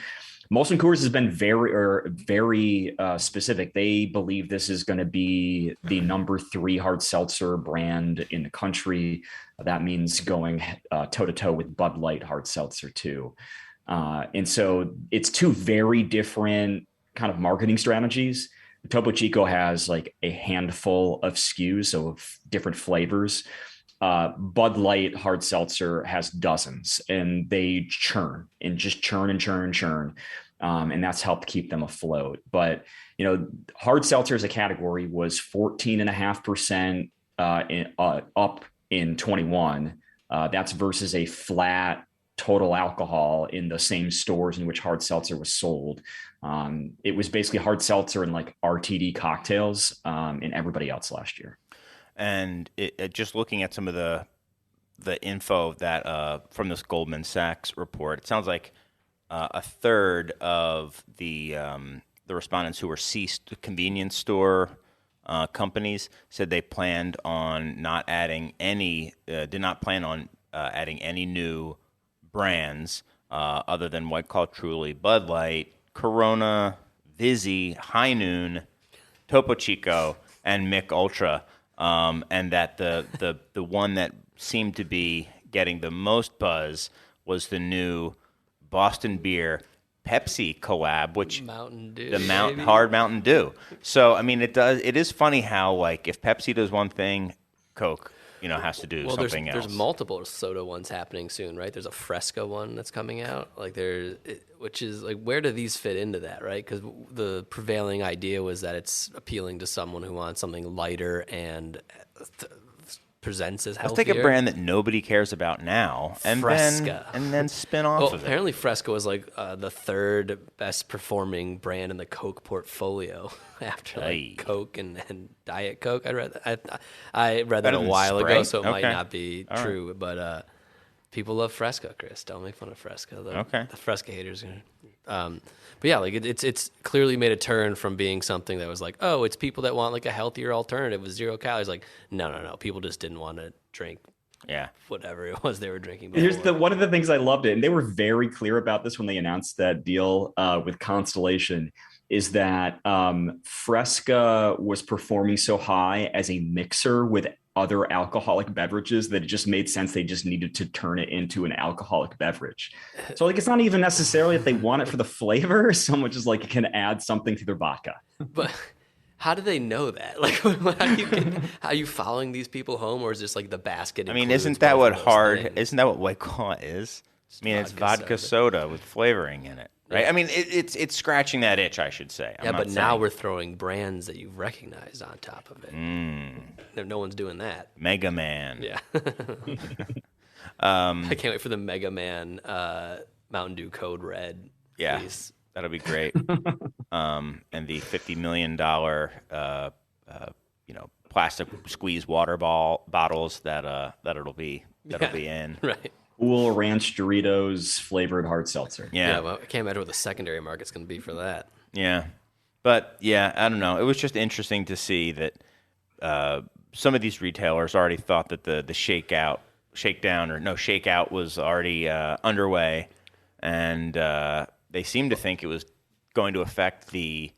Molson Coors has been very specific. They believe this is going to be the number 3 hard seltzer brand in the country. That means going toe to toe with Bud Light hard seltzer too. And so it's 2 very different kind of marketing strategies. Topo Chico has like a handful of SKUs, so of different flavors. Bud Light hard seltzer has dozens, and they churn and churn and churn and churn. And that's helped keep them afloat. But, hard seltzer as a category was 14.5% up in 21. That's versus a flat total alcohol in the same stores in which hard seltzer was sold. It was basically hard seltzer and like RTD cocktails and everybody else last year. And just looking at some of the info that from this Goldman Sachs report, it sounds like a third of the respondents who were ceased convenience store companies said they planned on not adding any, did not plan on adding any new brands other than White Claw, Truly, Bud Light, Corona, Vizzy, High Noon, Topo Chico, and Mick Ultra. And that the one that seemed to be getting the most buzz was the new Boston Beer Pepsi collab, which Mountain Dew, the hard Mountain Dew. So I mean, it is funny how like if Pepsi does one thing, Coke has to do something else. There's multiple soda ones happening soon, right? There's a Fresca one that's coming out, which is like, where do these fit into that, right? Because the prevailing idea was that it's appealing to someone who wants something lighter and presents as healthier. Let's take a brand that nobody cares about now, and Fresca. then spin off of it. Apparently Fresca was like the 3rd best performing brand in the Coke portfolio after Coke and Diet Coke. I read that a while ago, so it might not be true. But people love Fresca, Chris. Don't make fun of Fresca. The Fresca haters are gonna. But yeah, like it's clearly made a turn from being something that was like, oh, it's people that want like a healthier alternative with 0 calories. Like, no, people just didn't want to drink. Yeah, whatever it was they were drinking before. Here's one of the things I loved it, and they were very clear about this when they announced that deal with Constellation, is that Fresca was performing so high as a mixer with other alcoholic beverages that it just made sense. They just needed to turn it into an alcoholic beverage. So like, it's not even necessarily that they want it for the flavor so much as like it can add something to their vodka. But how do they know that? Like, how are you following these people home, or is this like the basket? I mean, isn't that what White Claw is? I mean, it's vodka soda with flavoring in it. Right. Yeah. I mean, it's scratching that itch, I should say. Now we're throwing brands that you've recognized on top of it. No one's doing that. Mega Man. Yeah. I can't wait for the Mega Man Mountain Dew Code Red. Yeah, please. That'll be great. And the $50 million, plastic squeeze water bottles that it'll be in. Right. Cool Ranch Doritos flavored hard seltzer. Yeah. Well, I can't imagine what the secondary market's going to be for that. Yeah. But, yeah, I don't know. It was just interesting to see that some of these retailers already thought that the shakeout was already underway. And they seemed to think it was going to affect the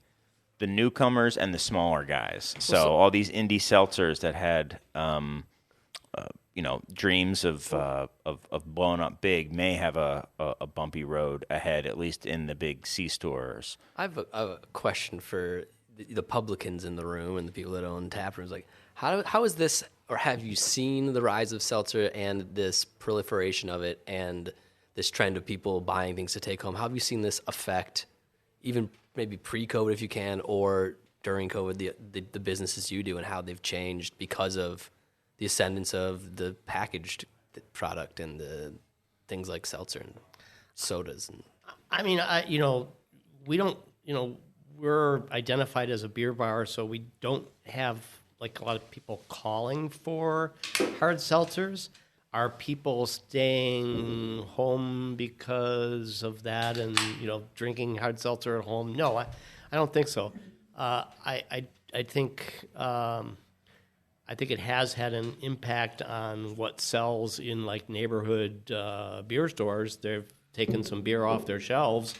newcomers and the smaller guys. So all these indie seltzers that had dreams of blowing up big may have a bumpy road ahead, at least in the big C stores. I have a question for the publicans in the room and the people that own tap rooms. Like, how is this, or have you seen the rise of seltzer and this proliferation of it and this trend of people buying things to take home? How have you seen this affect, even maybe pre-COVID if you can, or during COVID, the businesses you do and how they've changed because of the ascendance of the packaged product and the things like seltzer and sodas? And I mean, we don't, we're identified as a beer bar, so we don't have like a lot of people calling for hard seltzers. Are people staying home because of that and, drinking hard seltzer at home? No, I don't think so. I think it has had an impact on what sells in like neighborhood beer stores. They've taken some beer off their shelves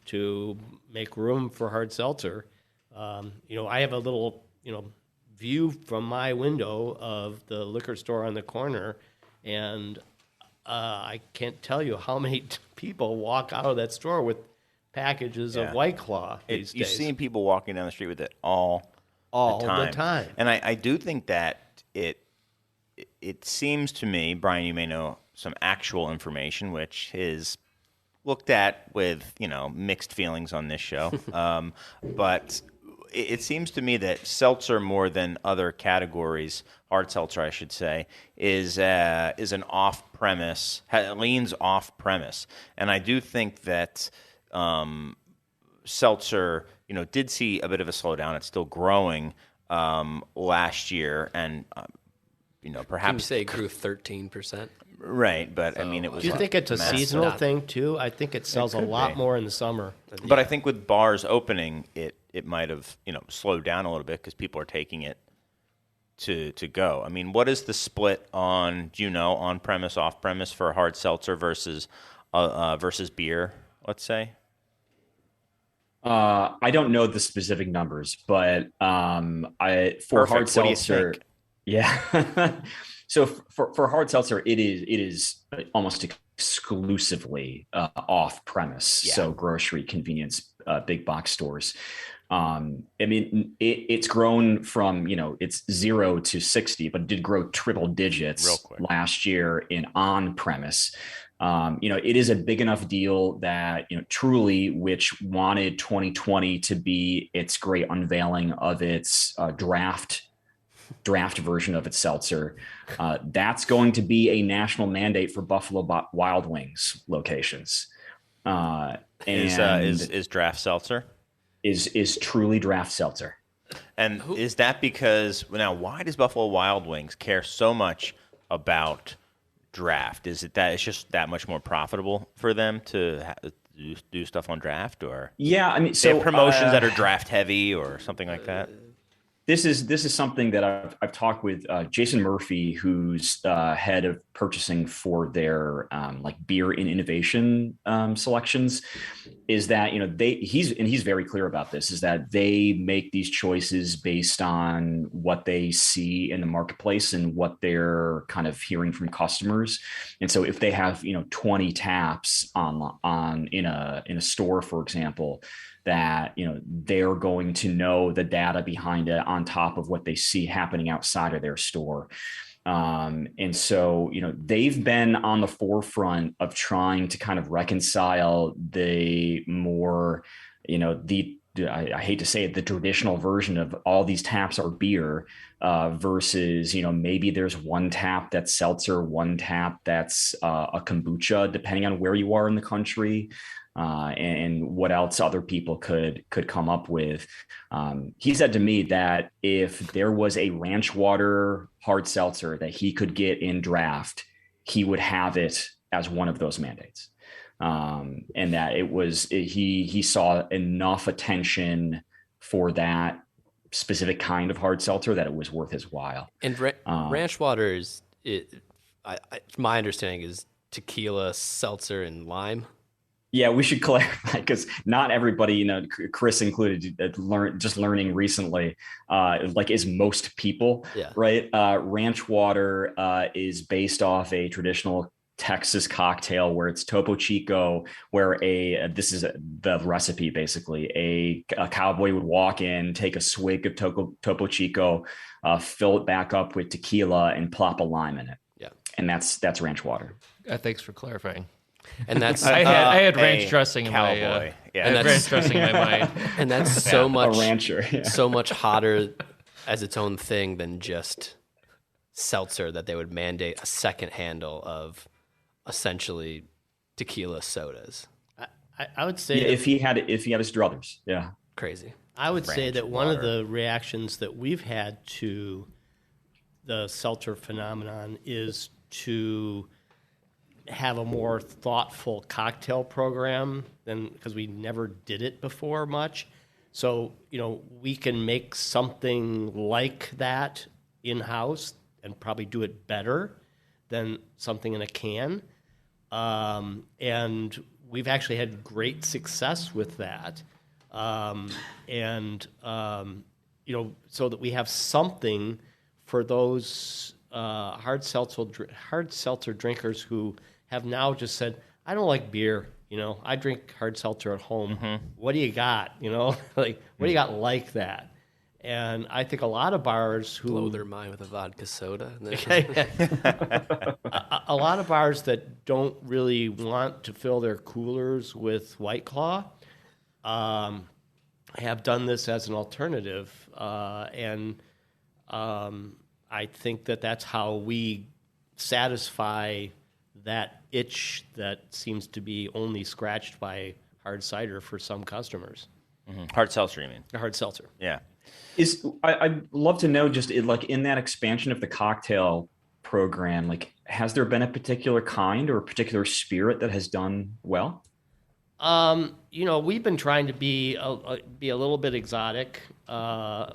to make room for hard seltzer. I have a little, view from my window of the liquor store on the corner, and I can't tell you how many people walk out of that store with packages of White Claw these days. You've seen people walking down the street with it all the time. And I do think that it seems to me, Bryan, you may know some actual information, which is looked at with, mixed feelings on this show. But it seems to me that seltzer, more than other categories, hard seltzer, I should say, is an off-premise, leans off-premise. And I do think that seltzer, did see a bit of a slowdown. It's still growing last year, and perhaps Can you say it grew 13%? Right, but I mean, it was. Do you think it's a massive. seasonal thing too? I think it sells a lot more in the summer. But I think with bars opening, it might have slowed down a little bit because people are taking it to go. I mean, what is the split on on premise, off premise for hard seltzer versus beer? Let's say. I don't know the specific numbers, but for Perfect. hard What do you seltzer, think? yeah. So for hard seltzer, it is almost exclusively off premise. Yeah. So grocery, convenience, big box stores. I mean, it's grown from it's 0 to 60, but it did grow triple digits Real quick last year in on premise. It is a big enough deal that Truly, which wanted 2020 to be its great unveiling of its draft version of its seltzer, that's going to be a national mandate for Buffalo Wild Wings locations. Is draft seltzer? Is Truly draft seltzer. And is that because now why does Buffalo Wild Wings care so much about draft? Is it that it's just that much more profitable for them to do stuff on draft, or yeah, I mean, they have so promotions that are draft heavy or something like that? This is something that I've talked with Jason Murphy, who's head of purchasing for their beer and innovation selections. Is that he's very clear about this. Is that they make these choices based on what they see in the marketplace and what they're kind of hearing from customers. And so if they have 20 taps on in a store, for example, that they're going to know the data behind it on top of what they see happening outside of their store. And so they've been on the forefront of trying to kind of reconcile the more I hate to say it, the traditional version of all these taps are beer versus maybe there's one tap that's seltzer, one tap that's a kombucha, depending on where you are in the country. And what else other people could come up with. He said to me that if there was a ranch water hard seltzer that he could get in draft, he would have it as one of those mandates. And that he saw enough attention for that specific kind of hard seltzer that it was worth his while. And ranch water is, my understanding, is tequila, seltzer, and lime. Yeah, we should clarify because not everybody, Chris included, learning recently, is most people, right? Ranch water is based off a traditional Texas cocktail where it's Topo Chico, where this is the recipe basically. A cowboy would walk in, take a swig of Topo Chico, fill it back up with tequila, and plop a lime in it. Yeah, and that's ranch water. Thanks for clarifying. And that's I had ranch dressing in my ranch dressing in my mind, and that's so much a rancher, so much hotter as its own thing than just seltzer that they would mandate a second handle of essentially tequila sodas. I would say if he had his druthers, crazy. I would say that one of the reactions that we've had to the seltzer phenomenon is to have a more thoughtful cocktail program because we never did it before much. So, we can make something like that in-house and probably do it better than something in a can. And we've actually had great success with that, so that we have something for those hard seltzer drinkers who have now just said, I don't like beer. I drink hard seltzer at home. What do you got? Like, what do you got like that? And I think a lot of bars who blow their mind with a vodka soda. a lot of bars that don't really want to fill their coolers with White Claw have done this as an alternative, and I think that that's how we satisfy that itch that seems to be only scratched by hard cider for some customers. Hard seltzer, you mean? Hard seltzer. Yeah. I'd love to know, just in that expansion of the cocktail program, like, has there been a particular kind or a particular spirit that has done well? We've been trying to be a little bit exotic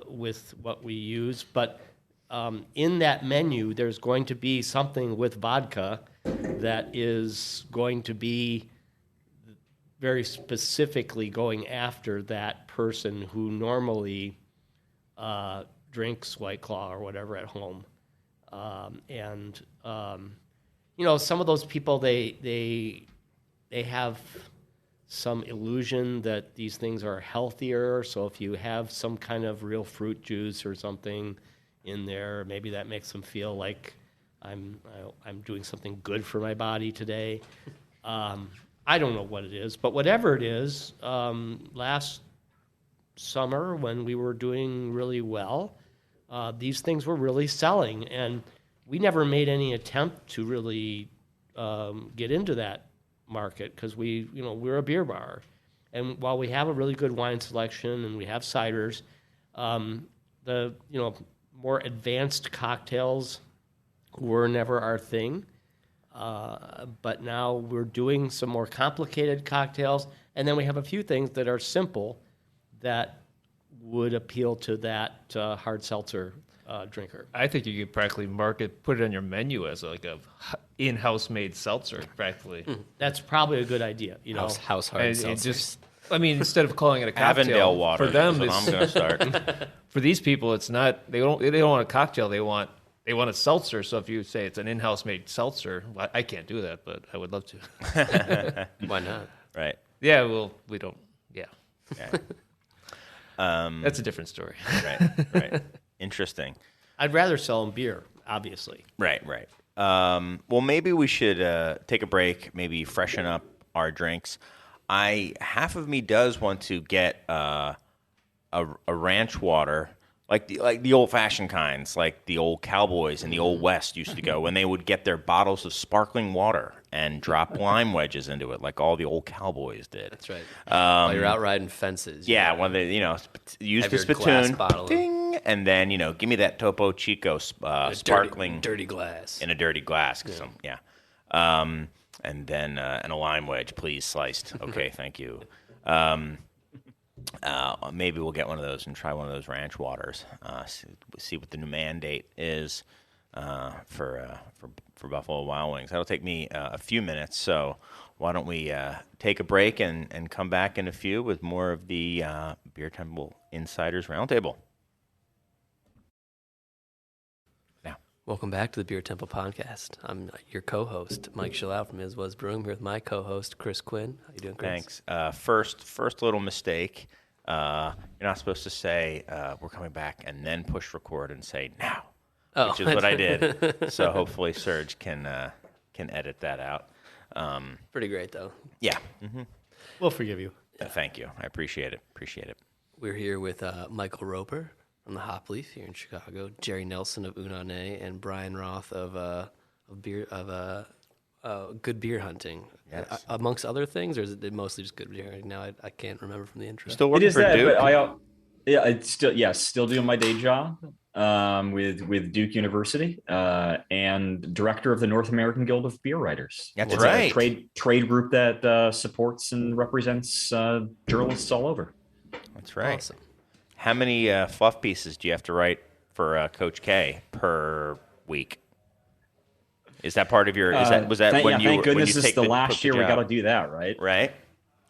with what we use, but in that menu, there's going to be something with vodka that is going to be very specifically going after that person who normally drinks White Claw or whatever at home. Some of those people, they have some illusion that these things are healthier. So if you have some kind of real fruit juice or something in there, maybe that makes them feel like I'm doing something good for my body today. I don't know what it is, but whatever it is, last summer when we were doing really well, these things were really selling, and we never made any attempt to really get into that market because we're a beer bar, and while we have a really good wine selection and we have ciders, the more advanced cocktails were never our thing. But now we're doing some more complicated cocktails, and then we have a few things that are simple that would appeal to that hard seltzer drinker. I think you could practically put it on your menu as like a in-house made seltzer, practically. That's probably a good idea. House hard And seltzer. instead of calling it a cocktail, Avondale water. for them, is what I'm going to start. for these people, it's not. They don't want a cocktail. They want a seltzer. So if you say it's an in-house made seltzer, well, I can't do that, but I would love to. Why not? Right. Yeah, well, we don't. Yeah, Okay. that's a different story. Right. Interesting. I'd rather sell them beer, obviously. Right. Well, maybe we should take a break, maybe freshen up our drinks. Half of me does want to get a ranch water, like the old-fashioned kinds, like the old cowboys in the old West used to go when they would get their bottles of sparkling water and drop lime wedges into it, like all the old cowboys did. That's right. While you're out riding fences. When they use have the your glass spittoon, bottle. ding, and then give me that Topo Chico sparkling dirty glass. in a dirty glass. And then and a lime wedge, please, sliced. Okay, thank you. Maybe we'll get one of those and try one of those ranch waters. See what the new mandate is for Buffalo Wild Wings. That'll take me a few minutes. So why don't we take a break and come back in a few with more of the Beer Temple Insiders Roundtable. Welcome back to the Beer Temple Podcast. I'm your co-host, Mike Shallout from Is Was Brewing, here with my co-host, Chris Quinn. How you doing, Chris? Thanks. First little mistake. You're not supposed to say we're coming back and then push record and say now, which is what I did. So hopefully Serge can edit that out. Pretty great, though. Yeah. Mm-hmm. We'll forgive you. Thank you. I appreciate it. We're here with Michael Roper from the Hop Leaf here in Chicago, Jerry Nelson of Unane, and Bryan Roth of Good Beer Hunting. Yes. Amongst other things, or is it mostly just Good Beer Hunting? Now I can't remember from the intro. Still working for Duke? But still doing my day job with Duke University and director of the North American Guild of Beer Writers. That's it's right. A trade group that supports and represents journalists all over. That's right. Awesome. How many fluff pieces do you have to write for Coach K per week? Is that part of your? Is that when you? Thank when goodness you it's take the took last year we job? got to do that, right? Right.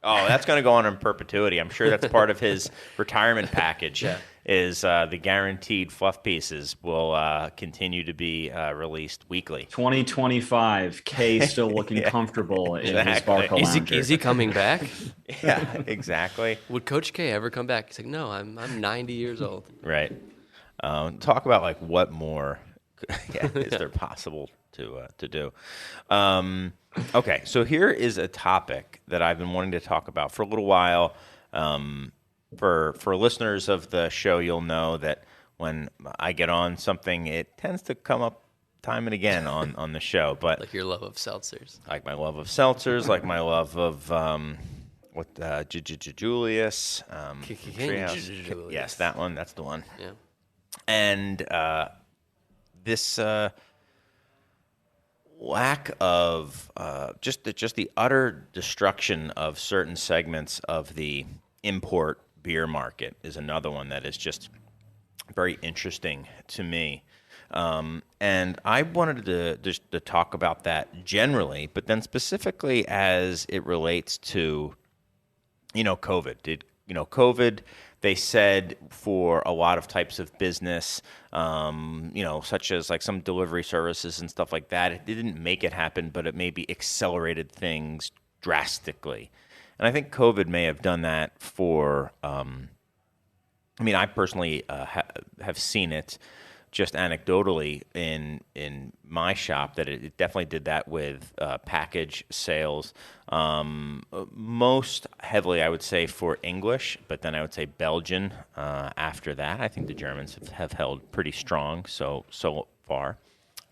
Oh, that's going to go on in perpetuity. I'm sure that's part of his retirement package. Yeah. Is the guaranteed fluff pieces will continue to be released weekly. 2025, K still looking comfortable in his Exactly. Barca lounger. Is he coming back? Yeah, exactly. Would Coach K ever come back? He's like, no, I'm 90 years old. Right. Talk about like what more is there possible to do. Okay, so here is a topic that I've been wanting to talk about for a little while. For listeners of the show, you'll know that when I get on something, it tends to come up time and again on the show. But Like your love of seltzers. like my love of seltzers, like my love of Julius, Julius. yes, that one, that's the one. Yeah. And this lack of just the utter destruction of certain segments of the import beer market is another one that is just very interesting to me. And I wanted to talk about that generally, but then specifically as it relates to, COVID. COVID, they said for a lot of types of business, such as like some delivery services and stuff like that, it didn't make it happen, but it maybe accelerated things drastically. And I think COVID may have done that for, I personally have seen it just anecdotally in my shop that it definitely did that with package sales. Most heavily, I would say, for English, but then I would say Belgian after that. I think the Germans have held pretty strong so far.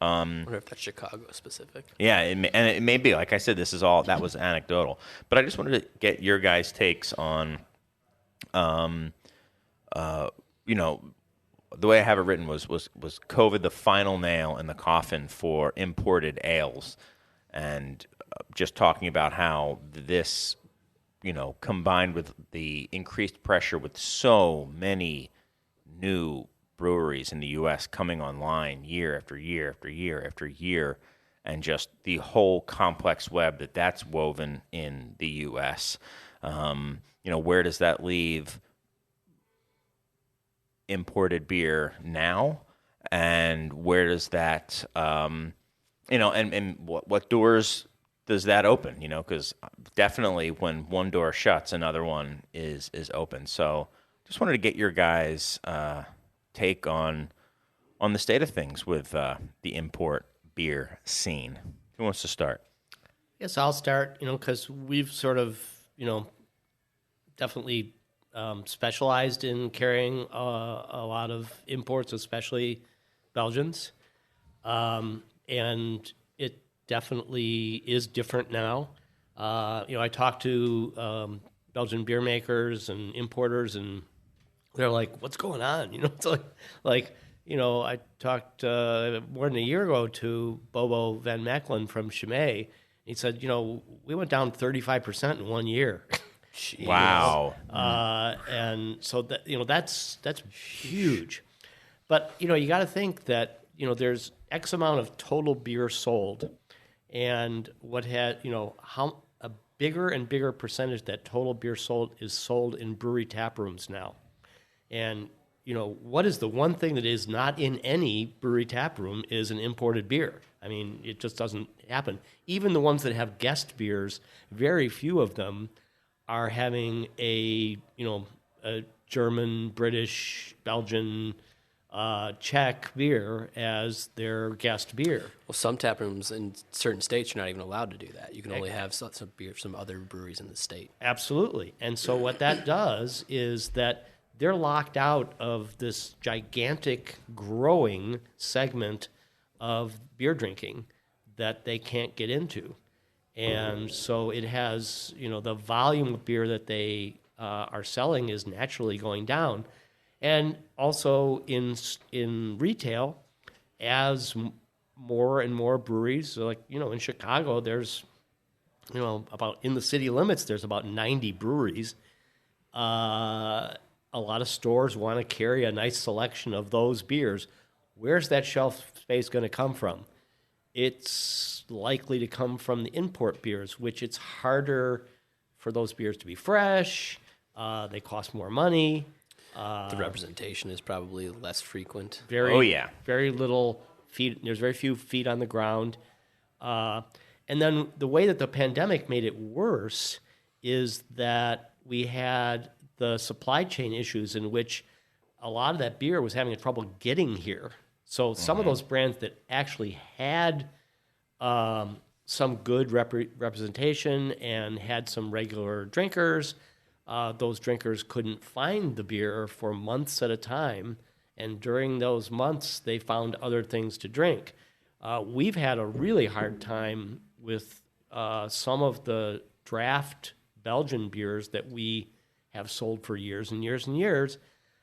I wonder if that's Chicago specific. Yeah, and it may be. Like I said, that was anecdotal. But I just wanted to get your guys' takes on, the way I have it written was COVID the final nail in the coffin for imported ales, and just talking about how this, combined with the increased pressure with so many new breweries in the U.S. coming online year after year after year after year, and just the whole complex web that's woven in the U.S. Where does that leave imported beer now, and where does that, and what doors does that open? Because definitely when one door shuts, another one is open. So just wanted to get your guys' take on the state of things with the import beer scene. Who wants to start? Yes, I'll start, because we've sort of, definitely specialized in carrying a lot of imports, especially Belgians. And it definitely is different now. I talked to Belgian beer makers and importers, and they're like, "What's going on?" It's like I talked more than a year ago to Bobo Van Mechelen from Chimay. He said, we went down 35% in 1 year. Wow. And so that's huge. But you got to think that there's X amount of total beer sold, and how a bigger and bigger percentage that total beer sold is sold in brewery tap rooms now. And what is the one thing that is not in any brewery tap room is an imported beer. I mean, it just doesn't happen. Even the ones that have guest beers, very few of them are having a German, British, Belgian, Czech beer as their guest beer. Well, some tap rooms in certain states you're not even allowed to do that. You can only have some beer from other breweries in the state. Absolutely. And so what that does is that they're locked out of this gigantic growing segment of beer drinking that they can't get into. And so it has, the volume of beer that they are selling is naturally going down. And also in retail, as more and more breweries, so like, in Chicago, there's, about in the city limits, there's about 90 breweries. A lot of stores want to carry a nice selection of those beers. Where's that shelf space going to come from? it's likely to come from the import beers, which it's harder for those beers to be fresh. They cost more money. The representation is probably less frequent. Very little feet. There's very few feet on the ground. And then the way that the pandemic made it worse is that we had the supply chain issues in which a lot of that beer was having trouble getting here. So some of those brands that actually had some good representation and had some regular drinkers, those drinkers couldn't find the beer for months at a time. And during those months, they found other things to drink. We've had a really hard time with some of the draft Belgian beers that we have sold for years and years and years.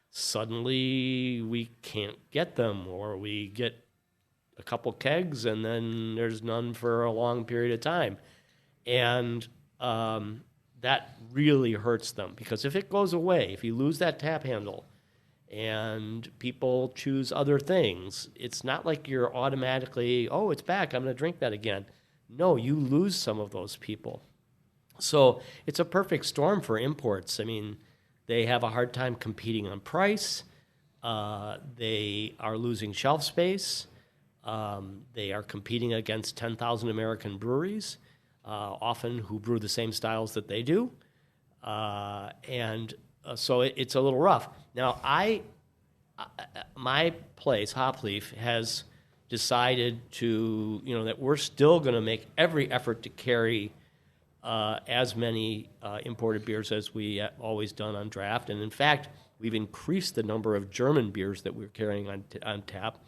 Suddenly, we can't get them, or we get a couple kegs and then there's none for a long period of time. And that really hurts them, because if it goes away, if you lose that tap handle and people choose other things, it's not like you're automatically, oh, it's back, I'm going to drink that again. No, you lose some of those people. So it's a perfect storm for imports. I mean, they have a hard time competing on price. They are losing shelf space. They are competing against 10,000 American breweries, often who brew the same styles that they do. So it's a little rough. Now, my place, Hopleaf, has decided to, that we're still going to make every effort to carry as many imported beers as we always done on draft. And in fact, we've increased the number of German beers that we're carrying on tap.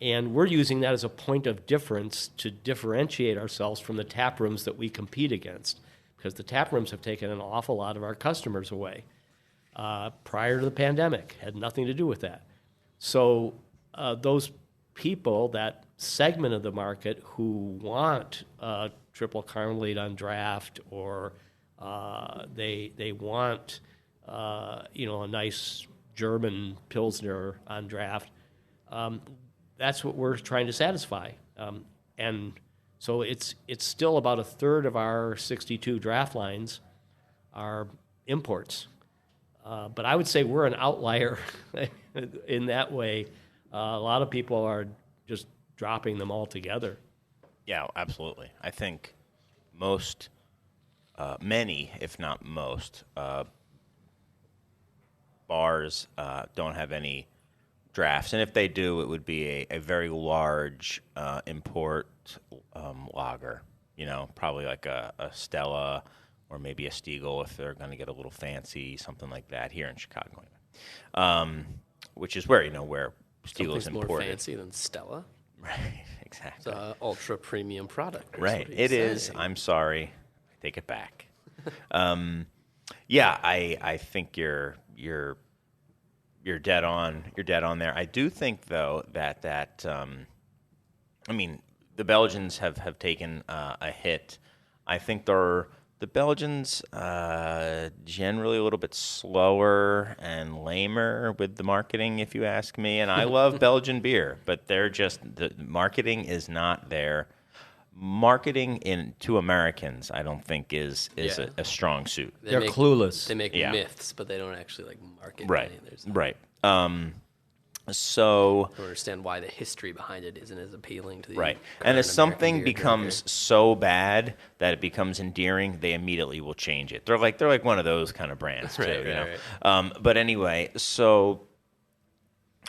And we're using that as a point of difference to differentiate ourselves from the tap rooms that we compete against, because the tap rooms have taken an awful lot of our customers away prior to the pandemic. Had nothing to do with that. So those people, that segment of the market who want triple carmelite on draft, or they want a nice German Pilsner on draft, that's what we're trying to satisfy. And so it's still about a third of our 62 draft lines are imports. But I would say we're an outlier in that way. A lot of people are just dropping them altogether. Yeah, absolutely. I think many, if not most, bars don't have any drafts, and if they do, it would be a very large import lager. Probably like a Stella or maybe a Stiegel if they're going to get a little fancy, something like that here in Chicago, which is where Stiegel is Something's imported. More fancy than Stella. Right, exactly. It's an ultra premium product. Right, it is. I'm sorry, I take it back. Yeah, I think you're dead on. You're dead on there. I do think though that the Belgians have taken a hit. I think the Belgians generally a little bit slower and lamer with the marketing, if you ask me. And I love Belgian beer, but the marketing is not there. Marketing to Americans, I don't think is a strong suit. They're clueless. They make myths, but they don't actually market. Right. Right. So I don't understand why the history behind it isn't as appealing to the right. And if something becomes so bad that it becomes endearing, they immediately will change it. They're like one of those kind of brands too, Right. But anyway, so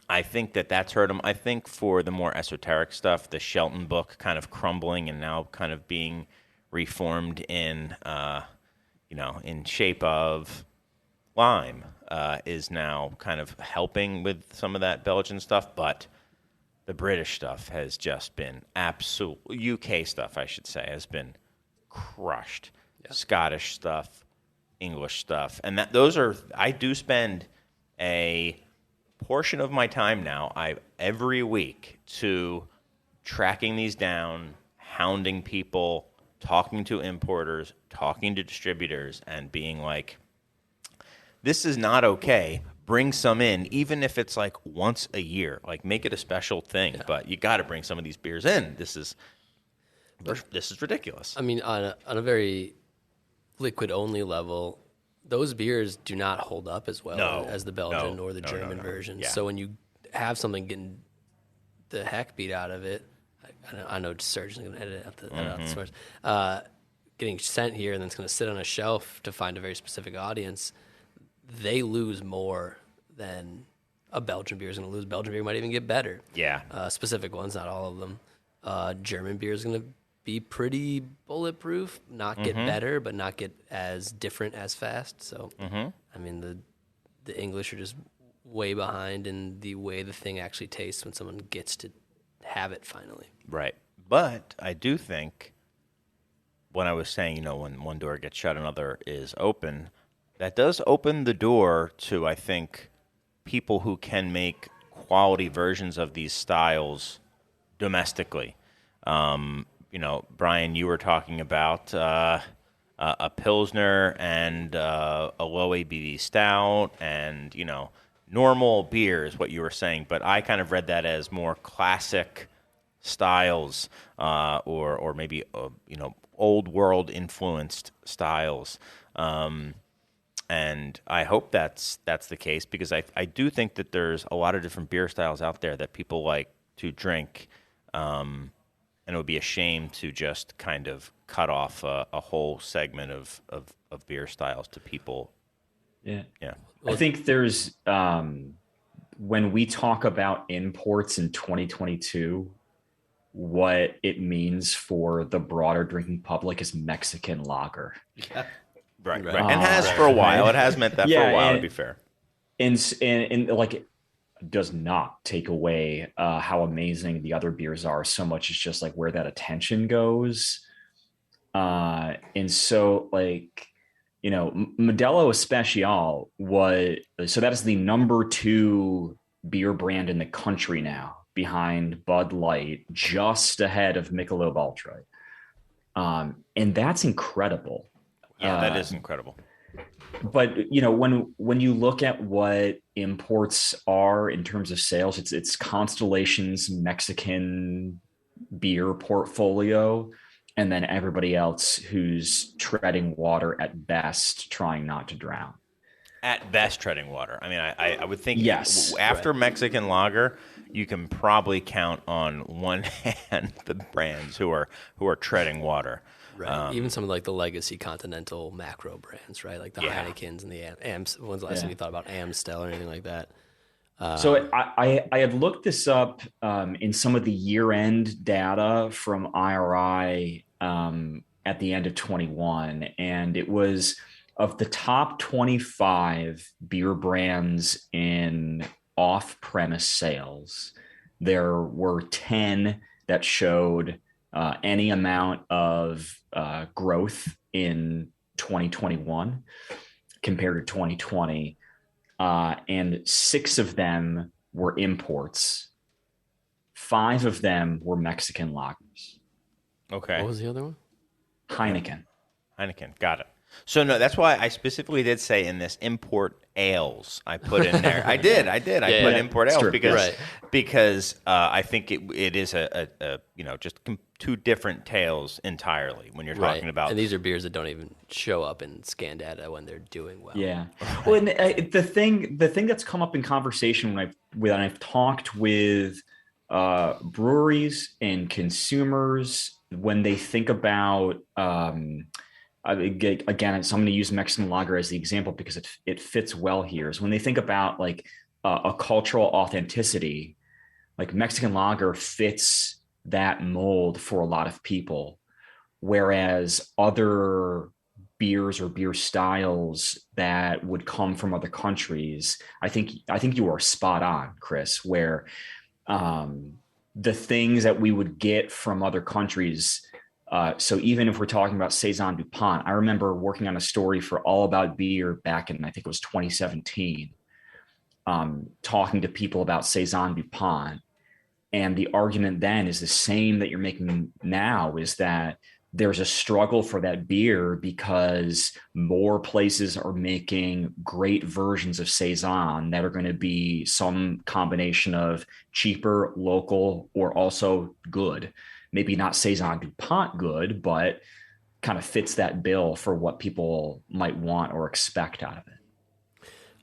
I think that's hurt them. I think for the more esoteric stuff, the Shelton book kind of crumbling and now kind of being reformed in shape of lime is now kind of helping with some of that Belgian stuff, but the British stuff has just been UK stuff, I should say, has been crushed. Yeah. Scottish stuff, English stuff, and I do spend a portion of my time now, every week, to tracking these down, hounding people, talking to importers, talking to distributors, and being like, this is not okay. Bring some in, even if it's like once a year. Like, make it a special thing. Yeah. But you got to bring some of these beers in. This is This is ridiculous. I mean, on a very liquid only level, those beers do not hold up as well as the Belgian or the German version. Yeah. So when you have something getting the heck beat out of it, I know Serge's going to edit out the swears, getting sent here and then it's going to sit on a shelf to find a very specific audience, they lose more than a Belgian beer is going to lose. Belgian beer might even get better. Yeah. Specific ones, not all of them. German beer is going to be pretty bulletproof, not get better, but not get as different as fast. So, I mean, the English are just way behind in the way the thing actually tastes when someone gets to have it finally. Right. But I do think when I was saying, when one door gets shut, another is open, that does open the door to, I think, people who can make quality versions of these styles domestically. Bryan, you were talking about a Pilsner and a low ABV stout and, normal beer is what you were saying. But I kind of read that as more classic styles or maybe, old world influenced styles. And I hope that's the case because I do think that there's a lot of different beer styles out there that people like to drink. And it would be a shame to just kind of cut off a whole segment of beer styles to people. Yeah. Yeah. I think there's, when we talk about imports in 2022, what it means for the broader drinking public is Mexican lager. Yeah. Right. And has for a while. It has meant that for a while, to be fair. And like, does not take away how amazing the other beers are so much. It's just like where that attention goes. And so like, Modelo Especial that is the number 2 beer brand in the country now behind Bud Light, just ahead of Michelob Ultra. And that's incredible. Yeah, that is incredible. But when you look at what imports are in terms of sales, it's Constellation's Mexican beer portfolio, and then everybody else who's treading water at best, trying not to drown. At best, treading water. I mean, I would think yes. After Mexican lager, you can probably count on one hand the brands who are treading water. Right. Even some of like the legacy continental macro brands, right? Like the Heinekens and the Ams. When's the last time you thought about Amstel or anything like that? So I had looked this up in some of the year-end data from IRI at the end of 21, and it was of the top 25 beer brands in off-premise sales, there were 10 that showed any amount of growth in 2021 compared to 2020. And 6 of them were imports. 5 of them were Mexican lagers. Okay. What was the other one? Heineken. Got it. So no, that's why I specifically did say in this import ales I put in there. I did. I put import ales because I think it is just 2 different tales entirely when you're talking about. And these are beers that don't even show up in scan data when they're doing well. Yeah. Well, and the thing that's come up in conversation when I've talked with breweries and consumers when they think about. Again, so I'm going to use Mexican lager as the example because it fits well here. Is when they think about like a cultural authenticity, like Mexican lager fits that mold for a lot of people, whereas other beers or beer styles that would come from other countries, I think you are spot on, Chris, where the things that we would get from other countries. So even if we're talking about Saison DuPont, I remember working on a story for All About Beer back in, I think it was 2017, talking to people about Saison DuPont. And the argument then is the same that you're making now, is that there's a struggle for that beer because more places are making great versions of Saison that are going to be some combination of cheaper, local, or also good. maybe not Saison DuPont good, but kind of fits that bill for what people might want or expect out of it.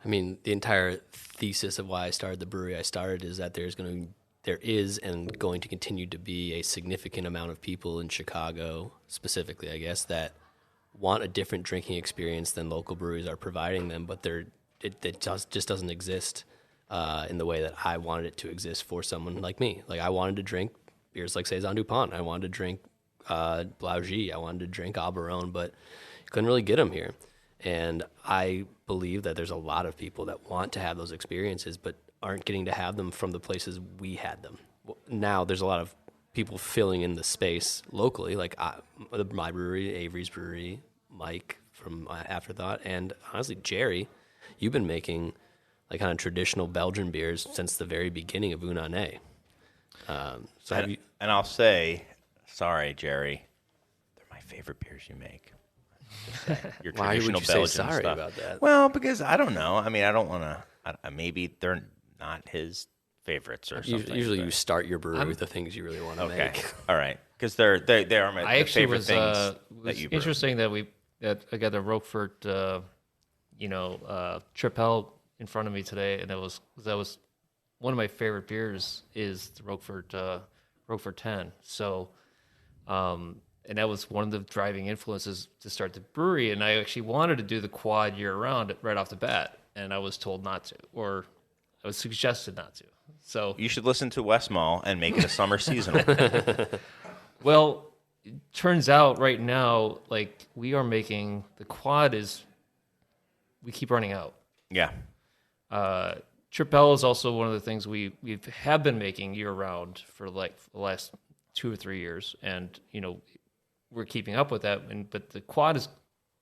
I mean, the entire thesis of why I started the brewery I started is that there is and going to continue to be a significant amount of people in Chicago, specifically, I guess, that want a different drinking experience than local breweries are providing them, but it just doesn't exist in the way that I wanted it to exist for someone like me. Like, I wanted to drink beers like Saison DuPont. I wanted to drink Blaugie. I wanted to drink Albarone, but couldn't really get them here. And I believe that there's a lot of people that want to have those experiences, but aren't getting to have them from the places we had them. Now there's a lot of people filling in the space locally, like my brewery, Avery's Brewery, Mike from Afterthought, and honestly, Jerry, you've been making like kind of traditional Belgian beers since the very beginning of Unane. And I'll say, sorry, Jerry, they're my favorite beers you make. Your Why would traditional you Belgian say sorry stuff. about that? Well, because I don't know. I mean, I don't want to. Maybe they're not his favorites or something. Usually, you start your brewery with the things you really want to okay. make. All right, because they are my I actually favorite was, things was that you brew. interesting that I got the Roquefort, Tripel in front of me today, and that was one of my favorite beers is the Roquefort 10. So, and that was one of the driving influences to start the brewery. And I actually wanted to do the quad year round right off the bat, and I was told not to, or I was suggested not to. So You should listen to Westmall and make it a summer seasonal. well, it turns out right now, like we are making the quad we keep running out. Yeah. Tripel is also one of the things we have been making year round for like the last 2 or 3 years, and we're keeping up with that. But the quad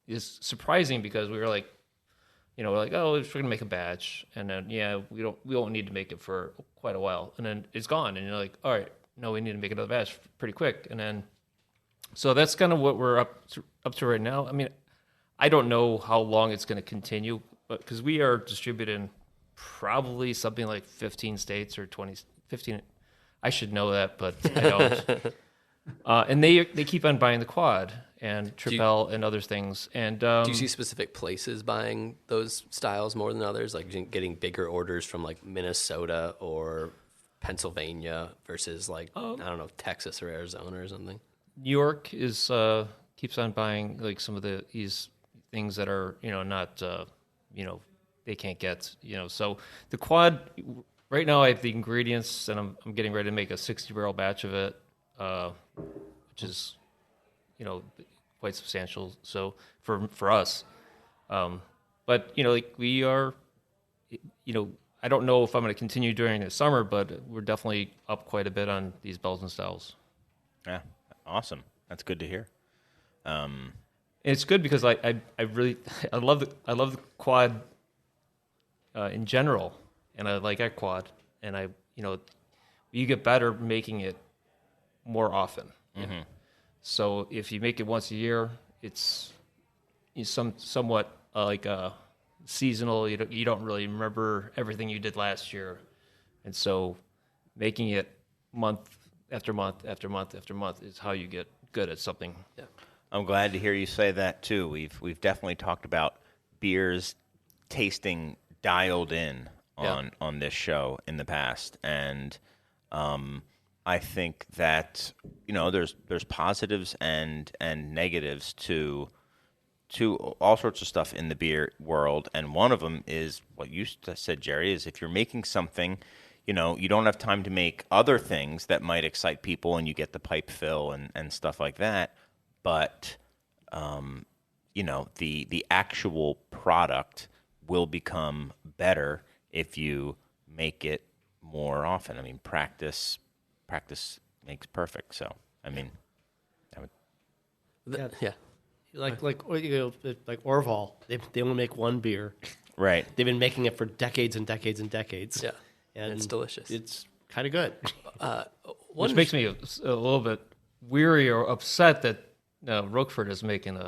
is surprising because we were like, we're like, oh, we're gonna make a batch, and then we won't need to make it for quite a while, and then it's gone, and you're like, all right, no, we need to make another batch pretty quick, and then so that's kind of what we're up to right now. I mean, I don't know how long it's going to continue, but because we are distributing probably something like 15 states or 15. I should know that, but I don't. And they keep on buying the quad and Tripel and other things. And Do you see specific places buying those styles more than others, like getting bigger orders from like Minnesota or Pennsylvania versus like I don't know, Texas or Arizona or something? New York is keeps on buying like some of these things that are not they can't get so the quad right now I have the ingredients and I'm getting ready to make a 60-barrel batch of it, which is quite substantial. So for us, but like we are, I don't know if I'm going to continue during the summer, but we're definitely up quite a bit on these Belgian styles. Yeah. Awesome. That's good to hear. And it's good because I really I love the quad in general, and I like our quad, and you get better making it more often. Mm-hmm. So if you make it once a year, it's somewhat like seasonal. You don't really remember everything you did last year, and so making it month after month after month after month is how you get good at something. Yeah. I'm glad to hear you say that too. We've definitely talked about beers tasting dialed in on this show in the past, and I think that there's positives and negatives to all sorts of stuff in the beer world, and one of them is what you said, Jerry, is if you're making something, you don't have time to make other things that might excite people, and you get the pipe fill and stuff like that. But, the actual product will become better if you make it more often. I mean, practice makes perfect. So, I mean, Yeah. Like Orval, they only make one beer. right. They've been making it for decades and decades and decades. Yeah. And it's delicious. It's kind of good. Which makes me a little bit weary or upset that Roquefort is making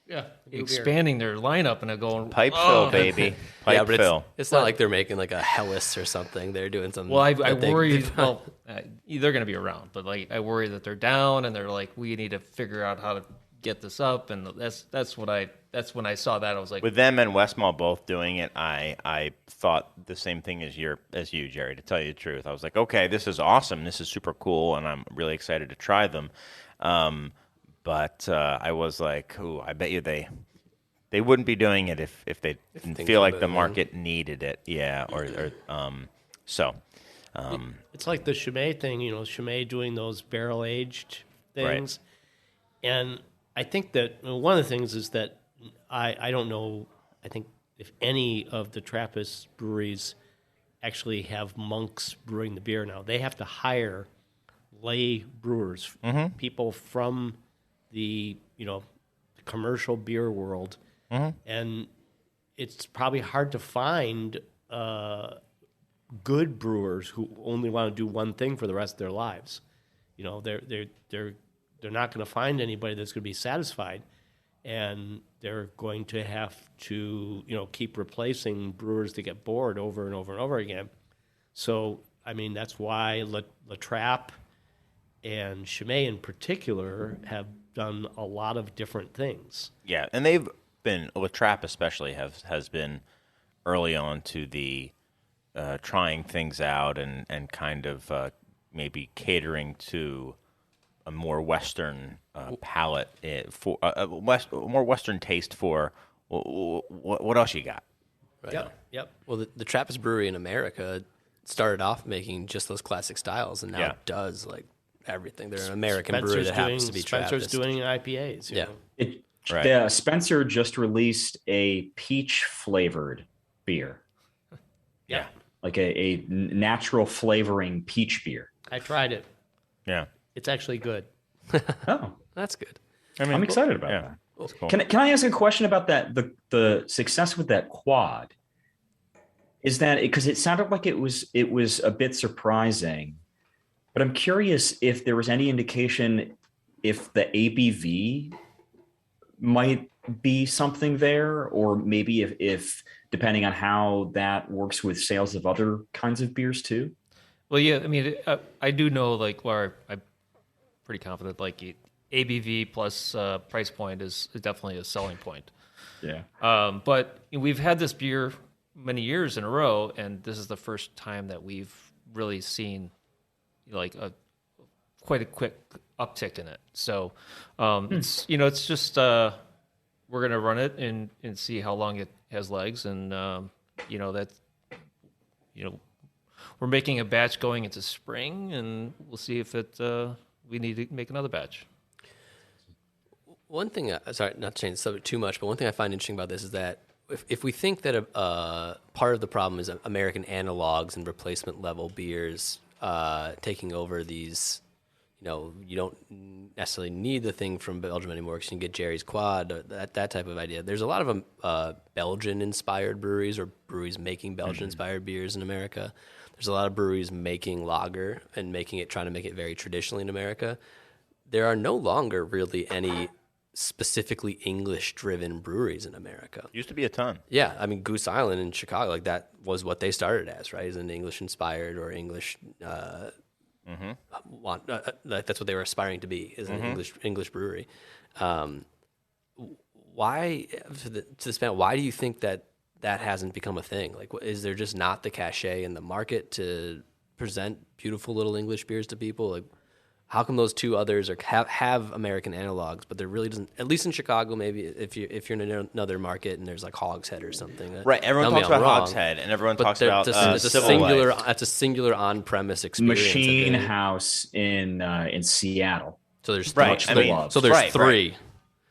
Yeah, new beer. expanding their lineup and going Pipe fill, baby. Pipe yeah, but fill. it's not like they're making like a Helles or something. They're doing something. Well, I that they- worry. Well, they're going to be around, but like I worry that they're down and they're like, we need to figure out how to get this up, and that's when I saw that I was like, With them and Westmall both doing it, I thought the same thing as you, Jerry. To tell you the truth, I was like, okay, this is awesome. This is super cool, and I'm really excited to try them. But I was like, ooh, I bet you they wouldn't be doing it if they didn't things feel were like the moving. market needed it. Yeah, so. It's like the Chimay thing, Chimay doing those barrel aged things. And I think that one of the things is that I don't know, I think if any of the Trappist breweries actually have monks brewing the beer now. They have to hire lay brewers, people from the, commercial beer world. And it's probably hard to find good brewers who only want to do one thing for the rest of their lives. They're not going to find anybody that's going to be satisfied, and they're going to have to keep replacing brewers that get bored over and over and over again. So I mean that's why La Trappe and Chimay in particular have done a lot of different things. Yeah, and they've been, La Trappe especially has been early on to the trying things out and kind of maybe catering to a more Western palate for a more Western taste for what else you got? Right. Yep. Well, the Trappist Brewery in America started off making just those classic styles, and now does like everything. They're an American brewery that happens to be Spencer's Trappist. doing IPAs. you Yeah. know. Yeah, Spencer just released a peach flavored beer, Yeah. like a natural flavoring peach beer. I tried it. Yeah. It's actually good. Oh, That's good. I mean, I'm excited about yeah. that. That's cool. Can I ask a question about that? The success with that quad, is that because it sounded like it was a bit surprising, but I'm curious if there was any indication if the ABV might be something there, or maybe if depending on how that works with sales of other kinds of beers too. well, yeah, I mean, I do know like where I'm pretty confident like ABV plus price point is definitely a selling point. Yeah. But we've had this beer many years in a row, and this is the first time that we've really seen like quite a quick uptick in it. So it's it's just we're gonna run it and see how long it has legs, and we're making a batch going into spring, and we'll see if we need to make another batch. One thing, sorry, not to change the subject too much, but one thing I find interesting about this is that if we think that part of the problem is American analogs and replacement level beers taking over these, you don't necessarily need the thing from Belgium anymore because you can get Jerry's Quad, that type of idea. There's a lot of Belgian-inspired breweries or breweries making Belgian-inspired beers in America. There's a lot of breweries making lager and trying to make it very traditionally in America. There are no longer really any specifically English-driven breweries in America. Used to be a ton. Yeah, I mean Goose Island in Chicago, like that was what they started as, right? As an English-inspired or English. That's what they were aspiring to be, is an English brewery. Why, to this panel, why do you think that hasn't become a thing? Like, is there just not the cachet in the market to present beautiful little English beers to people? Like, how come those two others have American analogs, but there really doesn't? At least in Chicago, maybe if you're in another market and there's like Hogshead or something. Right. Everyone Tell me talks I'm about wrong, Hogshead, and everyone but talks they're- about it's a Civil singular. Life. That's a singular on-premise experience. Machine I think. House in Seattle. So there's Right, three. I mean, so there's right, three.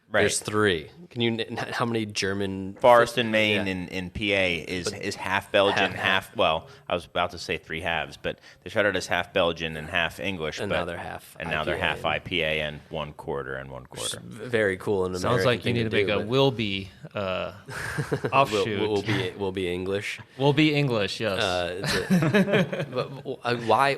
Right. There's three. Can you? How many German? Forest and Maine Yeah. in PA is half Belgian, half. Well, I was about to say three halves, but they started as half Belgian and half English. And but, now they're half And now they're IPA half and- IPA and one quarter and one quarter. Very cool and Sounds American like you thing need to make do, a but will be offshoot. will be English. Will be English, yes. But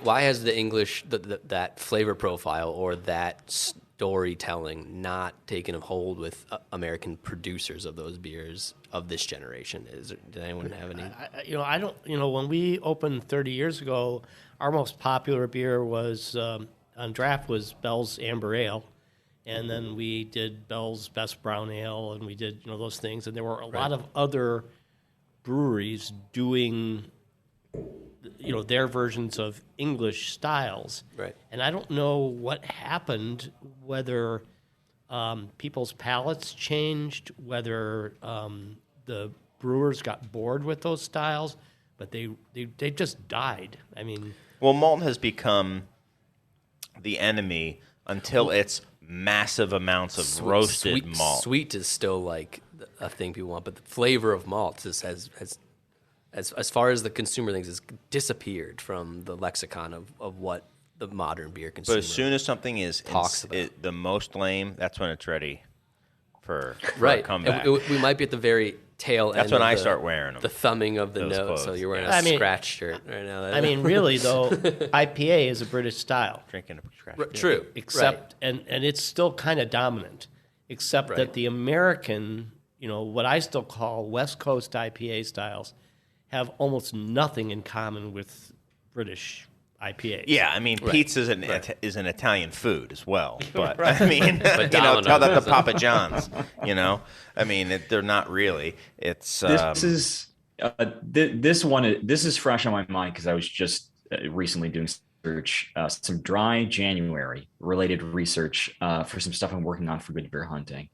why has the English that flavor profile or that storytelling not taken a hold with American producers of those beers of this generation? Did anyone have any? I don't. When we opened 30 years ago, our most popular beer was on draft was Bell's Amber Ale, and then we did Bell's Best Brown Ale, and we did those things, and there were a lot of other breweries doing their versions of English styles. Right. And I don't know what happened, whether people's palates changed, whether the brewers got bored with those styles, but they just died. I mean, Well, malt has become the enemy until it's massive amounts of roasted malt. Sweet is still like a thing people want, but the flavor of malts has as far as the consumer things, has disappeared from the lexicon of what the modern beer consumer. But as soon as something is talks about the most lame, that's when it's ready for a right, comeback. we might be at the very tail end. That's when I the, start wearing them. The thumbing of the Those nose. clothes. So you're wearing a scratch shirt right now. I mean, really though, IPA is a British style. Drinking a scratch. True. Except and it's still kind of dominant, except that the American, what I still call West Coast IPA styles, have almost nothing in common with British IPAs. Yeah, I mean, pizza is an Italian food as well. But I mean, Domino's tell that to isn't. Papa John's. I mean, they're not really. It's This is this is fresh on my mind because I was just recently doing research, some dry January related research for some stuff I'm working on for Good Beer Hunting.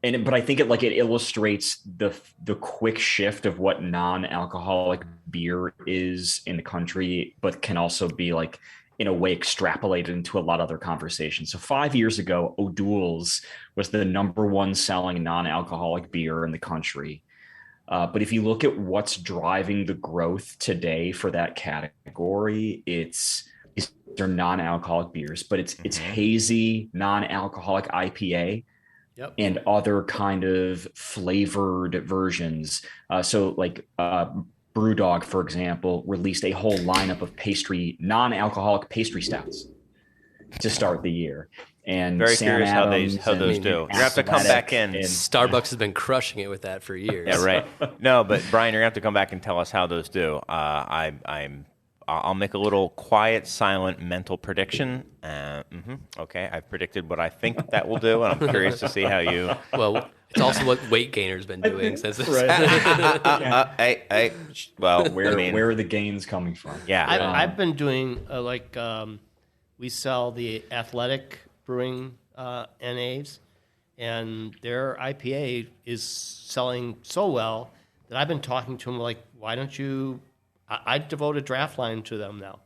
But I think it illustrates the quick shift of what non-alcoholic beer is in the country, but can also be in a way extrapolated into a lot of other conversations. So 5 years ago, O'Doul's was the #1 selling non-alcoholic beer in the country. But if you look at what's driving the growth today for that category, they're non-alcoholic beers, but it's hazy non-alcoholic IPA. Yep. And other kind of flavored versions. Brewdog, for example, released a whole lineup of non-alcoholic pastry stouts to start the year. And very Sam curious Adams how those do. You have to come back in. Starbucks has been crushing it with that for years. Yeah, right. No, but Brian, you're gonna have to come back and tell us how those do. I'll make a little quiet, silent mental prediction. Okay, I've predicted what I think that will do, and I'm curious to see how you. Well, it's also what Weight Gainer's been doing since this. Right. Where are the gains coming from? Yeah, I've been doing we sell the Athletic Brewing NAs, and their IPA is selling so well that I've been talking to them why don't you? I devote a draft line to them now.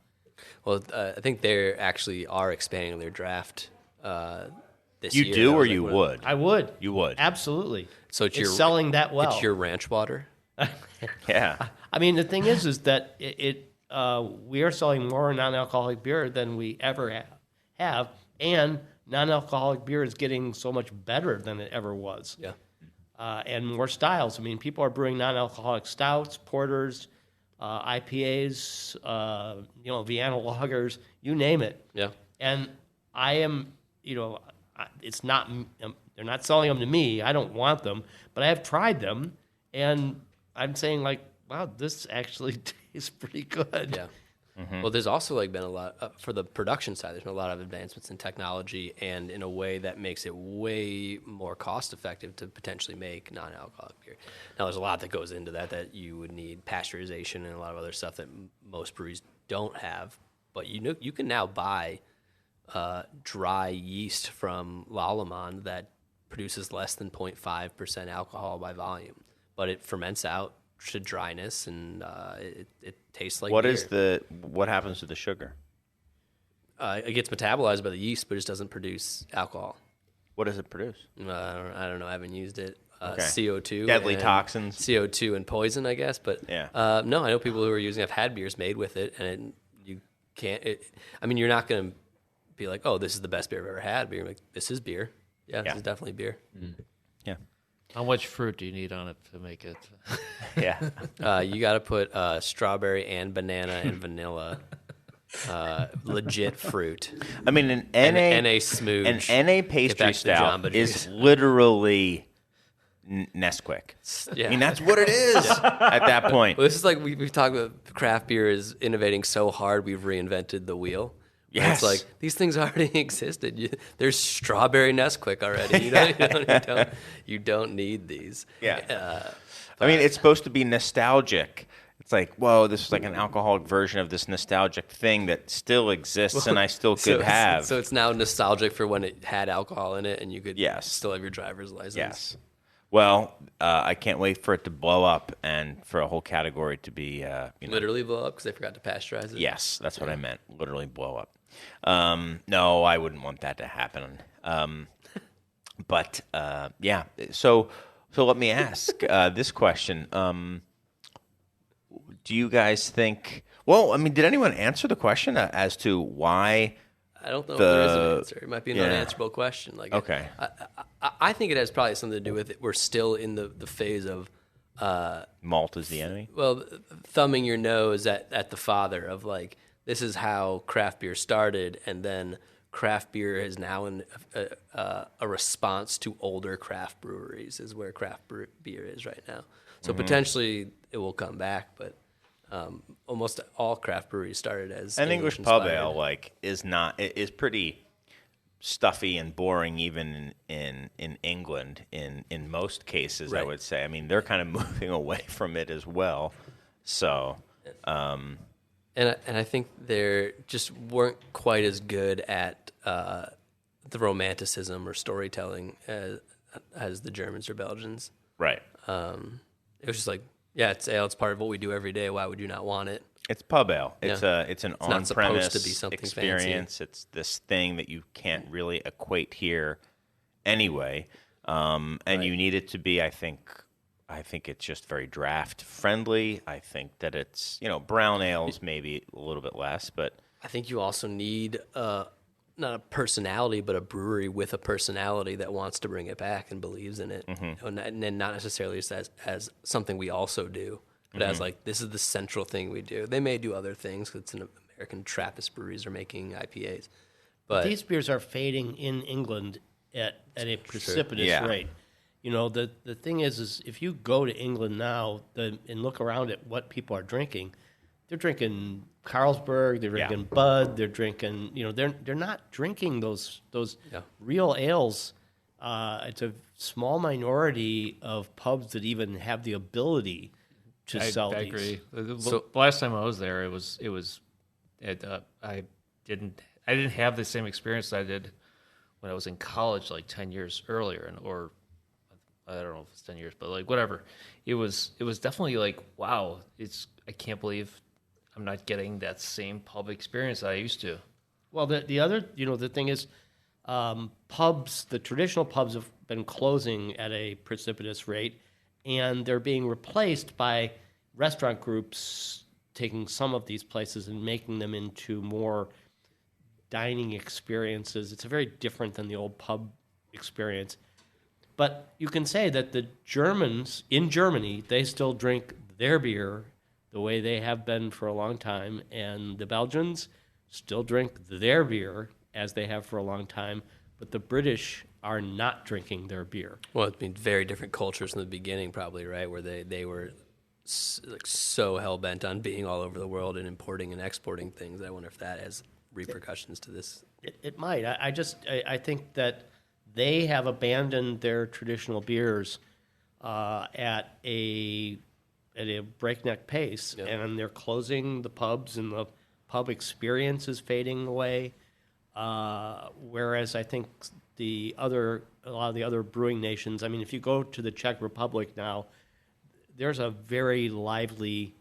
Well, I think they actually are expanding their draft this year. You do, or you would? I would. You would. Absolutely. So it's selling that well. It's your ranch water. Yeah. I mean, the thing is that we are selling more non-alcoholic beer than we ever have, and non-alcoholic beer is getting so much better than it ever was. Yeah. And more styles. I mean, people are brewing non-alcoholic stouts, porters, IPAs, Vienna lagers, you name it. Yeah. And I am, it's not, they're not selling them to me. I don't want them, but I have tried them, and I'm saying wow, this actually tastes pretty good. Yeah. Well, there's also been a lot for the production side. There's been a lot of advancements in technology, and in a way that makes it way more cost effective to potentially make non-alcoholic beer. Now, there's a lot that goes into that you would need pasteurization and a lot of other stuff that most breweries don't have. But you can now buy dry yeast from Lallemand that produces less than 0.5% alcohol by volume, but it ferments out to dryness, and it tastes like beer. What happens to the sugar? It gets metabolized by the yeast, but it just doesn't produce alcohol. What does it produce? I don't know. I haven't used it. Okay. CO2. Deadly toxins. CO2 and poison, I guess. But yeah. No, I know people who are using. I've had beers made with it, and you can't. You're not going to be like, oh, this is the best beer I've ever had. But you're like, this is beer. Yeah, this is definitely beer. Mm. Yeah. How much fruit do you need on it to make it? Yeah. You got to put strawberry and banana and vanilla legit fruit. I mean, an NA smooch. An NA Get pastry back to the Jamba stout Juice. is literally Nesquik. Yeah. I mean, that's what it is at that point. Well, this is like we've talked about craft beer is innovating so hard we've reinvented the wheel. And Yes. It's like these things already existed. There's strawberry Nesquik already. You don't need these. Yeah. I mean, it's supposed to be nostalgic. It's like, whoa, this is like an alcoholic version of this nostalgic thing that still exists and I still could have. So it's now nostalgic for when it had alcohol in it and you could Yes. still have your driver's license. Yes. Well, I can't wait for it to blow up and for a whole category to be, Literally blow up because they forgot to pasteurize it. Yes, that's what I meant. Literally blow up. No, I wouldn't want that to happen. But yeah. So let me ask this question. Do you guys think? Well, I mean, did anyone answer the question as to why? I don't know if there is an answer. It might be an Yeah. unanswerable question. Like, Okay. I think it has probably something to do with it. We're still in the phase of Malt is the enemy. well, thumbing your nose at the father of like, this is how craft beer started, and then craft beer is now a response to older craft breweries is where craft beer is right now. So potentially it will come back, but almost all craft breweries started as An English pub inspired. ale is pretty stuffy and boring even in England in most cases. I Right. would say. I mean, they're kind of moving away from it as well. So. And I think they just weren't quite as good at the romanticism or storytelling as the Germans or Belgians. Right. It was just like, yeah, it's ale. It's part of what we do every day. Why would you not want it? It's pub ale. Yeah. It's an not supposed on-premise to be something experience. It's this thing that you can't really equate here anyway, and you need it to be. I think it's just very draft friendly. I think that it's brown ales maybe a little bit less, but I think you also need not a personality, but a brewery with a personality that wants to bring it back and believes in it, and then not necessarily just as something we also do, but as like this is the central thing we do. They may do other things because it's an American Trappist breweries are making IPAs, but These beers are fading in England at a precipitous Yeah. rate. The thing is if you go to England now and look around at what people are drinking, they're drinking Carlsberg, they're drinking Bud, they're drinking, they're not drinking those real ales. It's a small minority of pubs that even have the ability to sell I these. agree. So- The last time I was there, I didn't have the same experience that I did when I was in college, like 10 years earlier, or I don't know if it's 10 years, but like whatever. It was definitely like, wow, I can't believe I'm not getting that same pub experience that I used to. Well, the other, the thing is, pubs, the traditional pubs have been closing at a precipitous rate, and they're being replaced by restaurant groups taking some of these places and making them into more dining experiences. It's very different than the old pub experience. But you can say that the Germans in Germany, they still drink their beer the way they have been for a long time, and the Belgians still drink their beer as they have for a long time, but the British are not drinking their beer. well, it's been very different cultures from the beginning, probably, right? Where they were so hell bent on being all over the world and importing and exporting things. I wonder if that has repercussions to this. It might. I think that they have abandoned their traditional beers at a breakneck pace, and they're closing the pubs, and the pub experience is fading away. Whereas I think a lot of the other brewing nations. I mean, if you go to the Czech Republic now, there's a very lively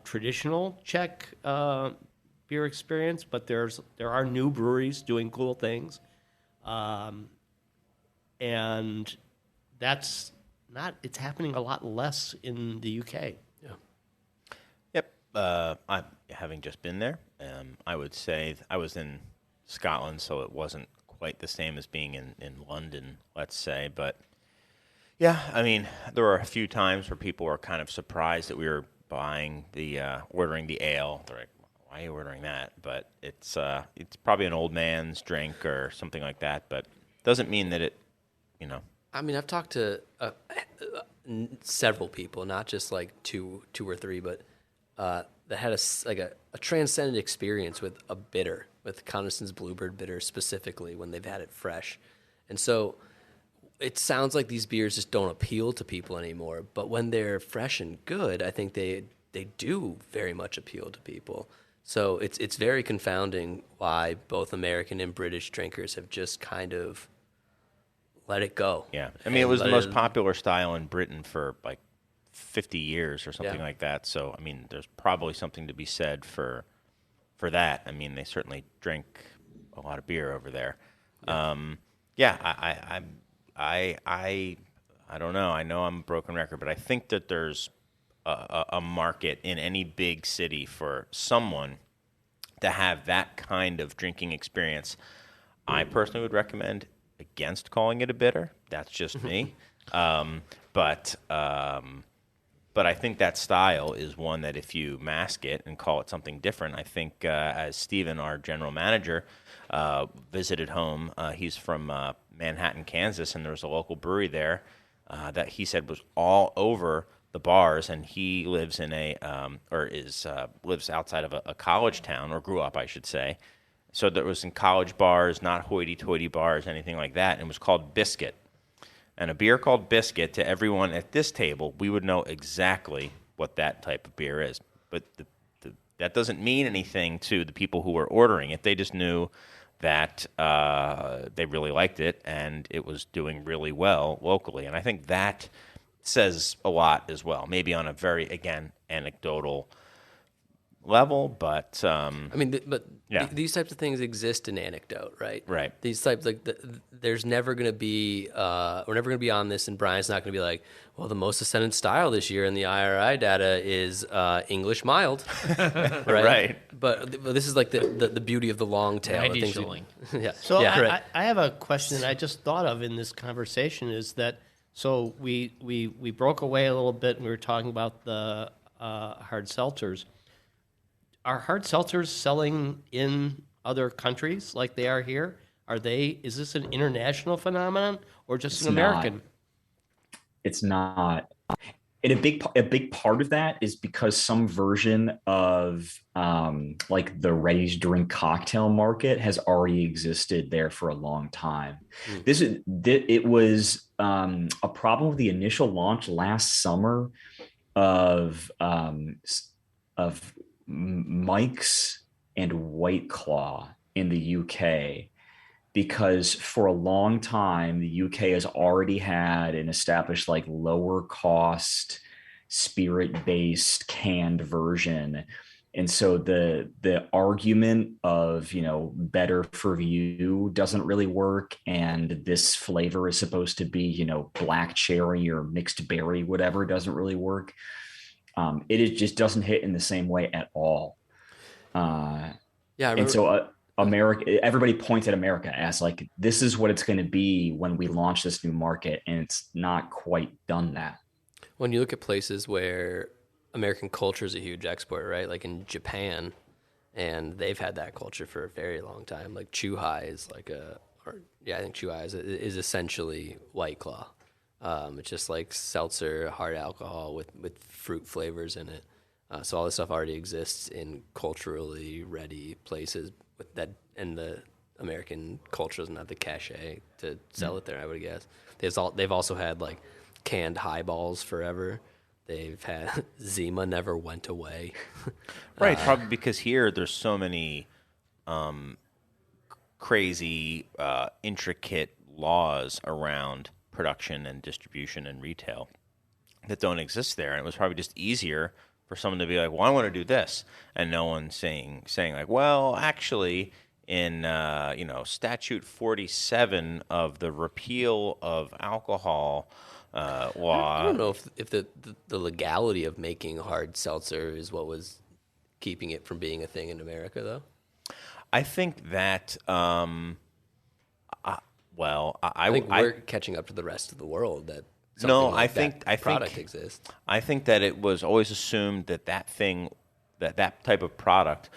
traditional Czech beer experience, but there are new breweries doing cool things, and that's not. It's happening a lot less in the UK. Yep. I having just been there, I would say I was in Scotland, so it wasn't quite the same as being in London, let's say. But yeah, I mean, there were a few times where people were kind of surprised that we were buying ordering the ale. They're like, why are you ordering that? But it's probably an old man's drink or something like that. But doesn't mean that it, you know. I mean, I've talked to several people, not just like two or three, but that had a transcendent experience with a bitter, with Coniston's Bluebird bitter specifically when they've had it fresh. And so it sounds like these beers just don't appeal to people anymore. But when they're fresh and good, I think they do very much appeal to people. So it's very confounding why both American and British drinkers have just kind of let it go. Yeah. I mean, it was the most popular style in Britain for like 50 years or something like that. So, I mean, there's probably something to be said for that. I mean, they certainly drink a lot of beer over there. I don't know. I know I'm a broken record, but I think that there's a market in any big city for someone to have that kind of drinking experience. I personally would recommend against calling it a bitter. That's just me. But I think that style is one that if you mask it and call it something different, I think as Steven, our general manager, visited home, he's from Manhattan, Kansas, and there was a local brewery there that he said was all over the bars, and he lives in lives outside of a college town, or grew up, I should say. So that was in college bars, not hoity-toity bars, anything like that, and it was called Biscuit. And a beer called Biscuit, to everyone at this table, we would know exactly what that type of beer is. But that doesn't mean anything to the people who were ordering it. They just knew that they really liked it, and it was doing really well locally. And I think that says a lot as well, maybe on a very, again, anecdotal level, but these types of things exist in anecdote, right? Right. These types, there's never going to be we're never going to be on this, and Brian's not going to be like, well, the most ascendant style this year in the IRI data is English mild, right? Right. But this is like the beauty of the long tail. 90 the things shilling. So right. I have a question I just thought of in this conversation is that, so we broke away a little bit and we were talking about the hard seltzers. Are hard seltzers selling in other countries like they are here? Is this an international phenomenon or just an American? It's not. And a big part of that is because some version of like the ready to drink cocktail market has already existed there for a long time. It was a problem with the initial launch last summer of Mike's and White Claw in the UK, because for a long time the UK has already had an established like lower cost spirit-based canned version. And so the argument of, better for you doesn't really work, and this flavor is supposed to be, black cherry or mixed berry, whatever, doesn't really work. Just doesn't hit in the same way at all. And so America, everybody points at America as like, this is what it's going to be when we launch this new market, and it's not quite done that. When you look at places where American culture is a huge export, right? Like in Japan, and they've had that culture for a very long time. Like Chuhai is I think Chuhai is essentially White Claw. It's just like seltzer, hard alcohol with fruit flavors in it. So all this stuff already exists in culturally ready places with that, and the American culture doesn't have the cachet to sell it there, I would guess. They've also had like canned highballs forever. They've had Zima never went away. Right, probably because here there's so many crazy, intricate laws around production and distribution and retail that don't exist there. And it was probably just easier for someone to be like, well, I want to do this. And no one saying like, well, actually, in Statute 47 of the repeal of alcohol law. I don't know if the legality of making hard seltzer is what was keeping it from being a thing in America, though. I think that, I think we're catching up to the rest of the world that I think product exists. I think that it was always assumed that type of product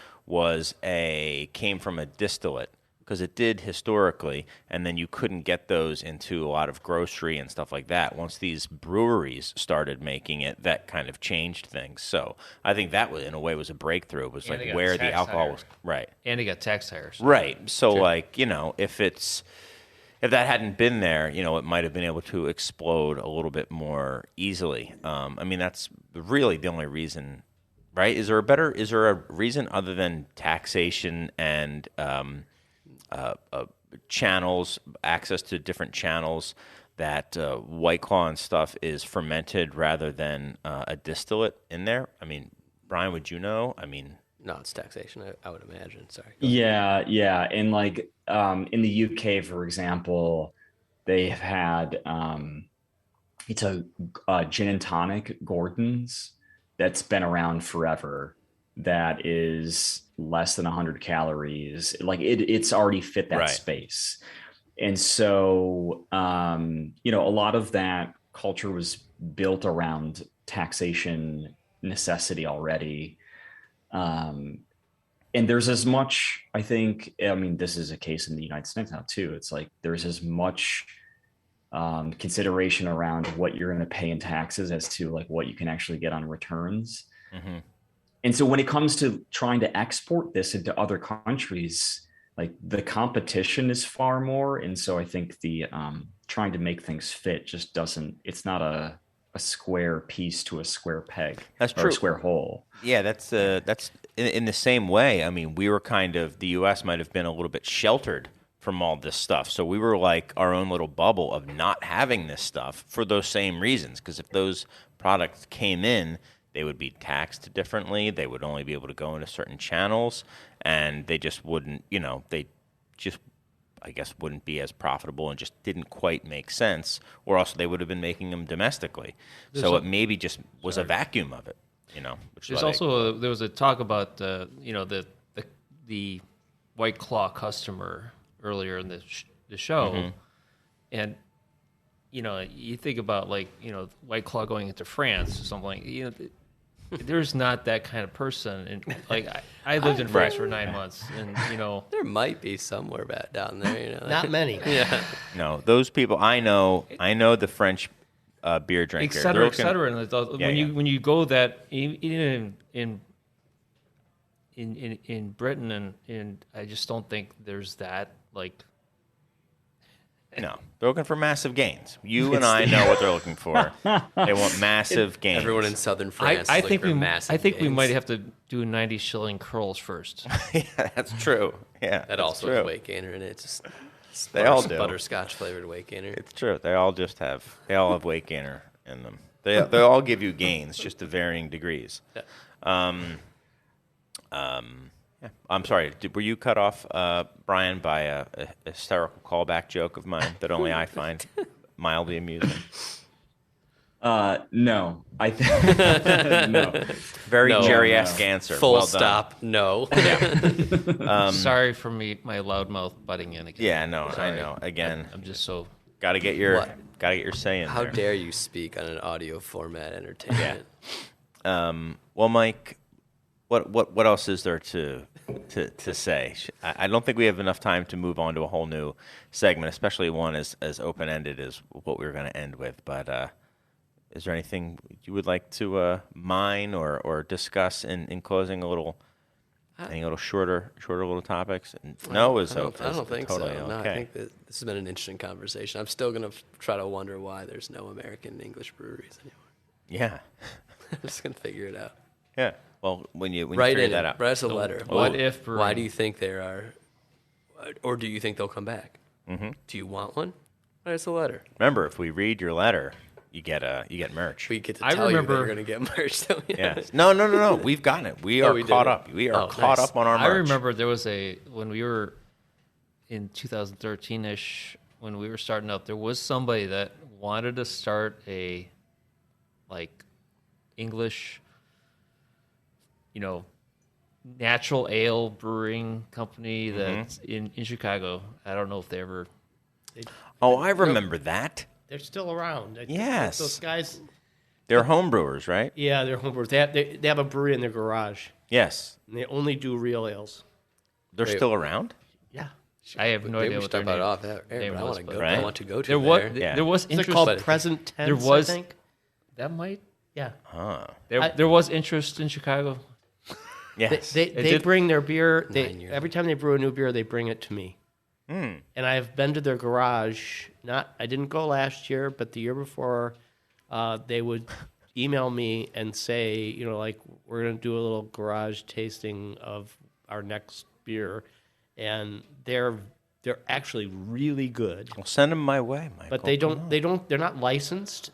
came from a distillate, because it did historically, and then you couldn't get those into a lot of grocery and stuff like that. Once these breweries started making it, that kind of changed things. So I think that was, in a way, was a breakthrough. It was And they like got where the tax alcohol higher. was. Right. And he got tax higher. So. Right. So like, if that hadn't been there, it might have been able to explode a little bit more easily. I mean, that's really the only reason, right? Is there a reason other than taxation and channels, access to different channels, that White Claw and stuff is fermented rather than a distillate in there? I mean, Brian, would you know? I mean, No, it's taxation, I would imagine. Sorry. Yeah. And like in the UK, for example, they have had it's a gin and tonic Gordon's that's been around forever. That is less than 100 calories. Like it's already fit that Right. space. And so, a lot of that culture was built around taxation necessity already. And there's as much, I think, this is a case in the United States now too. It's like there's as much consideration around what you're going to pay in taxes as to like what you can actually get on returns. mm-hmm. And so when it comes to trying to export this into other countries, like the competition is far more. And so I think the trying to make things fit just doesn't, it's not a square piece to a square peg. That's or true. a square hole. Yeah, that's in the same way. I mean, we were the U.S. might have been a little bit sheltered from all this stuff. So we were like our own little bubble of not having this stuff for those same reasons. Because if those products came in, they would be taxed differently. They would only be able to go into certain channels, and they just wouldn't, they just, I guess, wouldn't be as profitable and just didn't quite make sense. Or also they would have been making them domestically. So it maybe just was a vacuum of it, Which There's is also there was a talk about the White Claw customer earlier in the show, Mm-hmm. and you think about White Claw going into France or something. There's not that kind of person, and like I lived in France for 9 months, and There might be somewhere back down there, Not many. Yeah. No, those people I know the French beer drinker, et cetera, et cetera. And when you go that even in Britain and I just don't think there's that like. No, they're looking for massive gains. You and I know what they're looking for. They want massive gains. Everyone in southern France. I is looking think for massive we gains. might have to do 90 shilling curls first. Yeah, that's true. Yeah, That also has weight gainer in it. It's just They all do. butterscotch flavored weight gainer. It's true. They all have weight gainer in them. They all give you gains, just to varying degrees. Yeah. Yeah. I'm sorry. Were you cut off, Brian, by a hysterical callback joke of mine that only I find mildly amusing? No, I think no. Very No. Jerry-esque answer. Full Well done. stop. No. Sorry for my loudmouth butting in again. Yeah, no, I Sorry. know. Again, I'm just so. got to get your What? say in How there. dare you speak on an audio format entertainment? Well, Mike, what else is there to say? I don't think we have enough time to move on to a whole new segment, especially one as open ended as what we were going to end with. But is there anything you would like to mine or discuss in closing? Any little shorter little topics? No, I don't think totally so. okay. No, I think that this has been an interesting conversation. I'm still going to try to wonder why there's no American English breweries anymore. Yeah, I'm just going to figure it out. yeah. Well, when you Write figure in that it. out, Write us a letter. What if Why brewing? do you think there are, or do you think they'll come back? Mm-hmm. Do you want one? Write us a letter. remember, if we read your letter, you get merch. We get to I tell you that remember- you're going to get merch. Don't we? Yeah. No. We've gotten it. We are we did caught it. up. We are Oh, caught nice. up on our merch. I remember there was when we were in 2013-ish, when we were starting up, there was somebody that wanted to start a English, natural ale brewing company that's in Chicago. I don't know if they ever. Oh, I remember that. They're still around. I think Yes. those guys. They're home brewers, right? Yeah, they're homebrewers. They have a brewery in their garage. Yes. And they only do real ales. They're still around? Yeah. I have no Maybe idea we what should their talk about name, it off air, name but I was, want to but- go. Right? I want to go to there was there. Yeah. there was Is interest. it called but- Present Tense, there was I think? that might Yeah. Huh. there was interest in Chicago. Yes. They did- bring their beer. 9 years Every time they brew a new beer, they bring it to me. Hmm. And I've been to their garage. I didn't go last year, but the year before, they would email me and say, like, we're gonna do a little garage tasting of our next beer, and they're actually really good. Well, send them my way, Michael. But they're not licensed.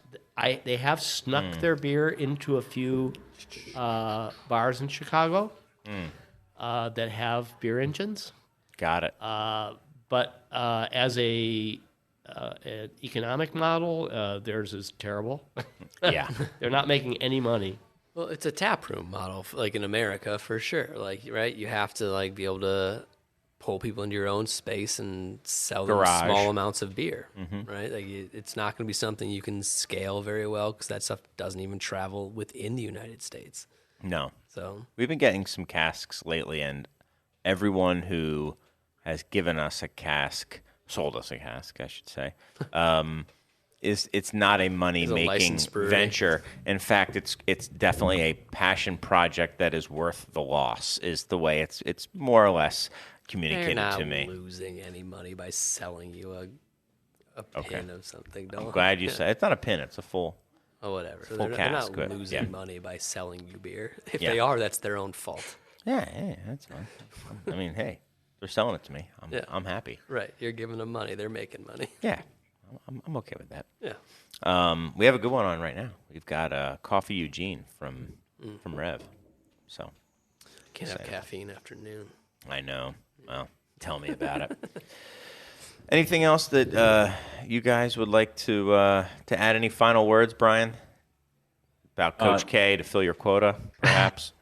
They have snuck their beer into a few bars in Chicago that have beer engines. Got it. But as an economic model, theirs is terrible. Yeah. They're not making any money. Well, it's a tap room model, like in America, for sure. Like, right, you have to like be able to pull people into your own space and sell them Garage. small amounts of beer, right? Like, it's not going to be something you can scale very well because that stuff doesn't even travel within the United States. No. So, We've been getting some casks lately, and everyone who has given us a cask, sold us a cask, I should say, it's not a money-making licensed brewery. venture. In fact, it's definitely a passion project that is worth the loss, is the way it's more or less they're communicated not to me. losing any money by selling you a pin of something. I'm glad you said it's not a pin; it's a full. Oh, whatever. full They're cask, not but, losing yeah. money by selling you beer. If Yeah. they are, that's their own fault. Yeah, that's fine. I mean, hey, they're selling it to me. Yeah. I'm happy. Right. You're giving them money. They're making money. Yeah, I'm okay with that. Yeah. We have a good one on right now. We've got Coffee Eugene from Rev. So Can't have caffeine after noon. I know. Well, tell me about it. Anything else that you guys would like to add? Any final words, Brian? About Coach K to fill your quota, perhaps?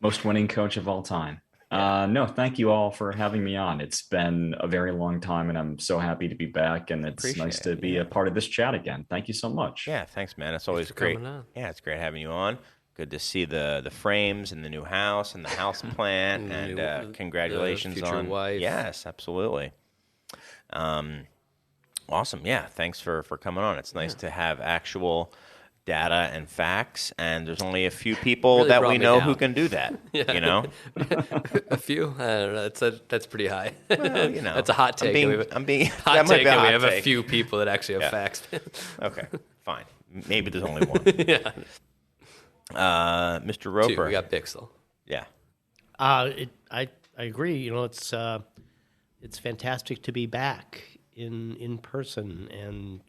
Most winning coach of all time. No, thank you all for having me on. It's been a very long time, and I'm so happy to be back. And it's Appreciate nice to it, be a part of this chat again. Thank you so much. Yeah, thanks, man. It's always for great. coming on. Yeah, it's great having you on. Good to see the frames and the new house and the house plant. And the And new- congratulations the future on wife. Yes, absolutely. Awesome. Yeah, thanks for coming on. It's nice to have actual data and facts, and there's only a few people Really that brought we me know down. who can do that. You know, A few? I don't know. That's pretty high. well, you know, That's a hot take. I'm being Hot that might take. be a And we hot have a take. few people that actually have Yeah. facts. Okay, fine. Maybe there's only one. Yeah. Mr. Roper. Two. We got Bixel. Yeah. I agree. It's fantastic to be back in person and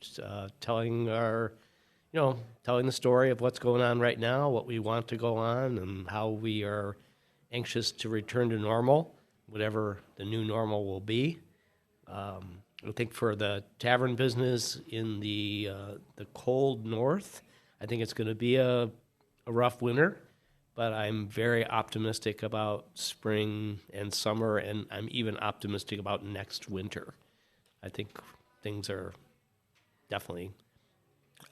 telling the story of what's going on right now, what we want to go on, and how we are anxious to return to normal, whatever the new normal will be. I think for the tavern business in the cold north, I think it's going to be a rough winter, but I'm very optimistic about spring and summer, and I'm even optimistic about next winter. I think things are definitely.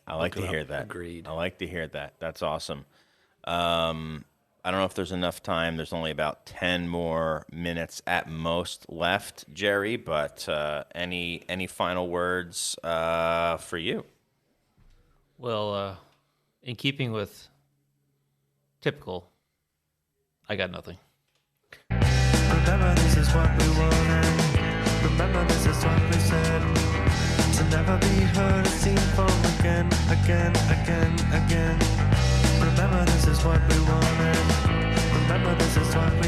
I like to hear that. Agreed. I like to hear that. That's awesome. I don't know if there's enough time. There's only about 10 more minutes at most left, Jerry, but any final words for you? Well, in keeping with typical, I got nothing. Remember this is what we wanted. Remember this is what we said. To never be heard or seen from again. Remember this is what we wanted. Remember this is what we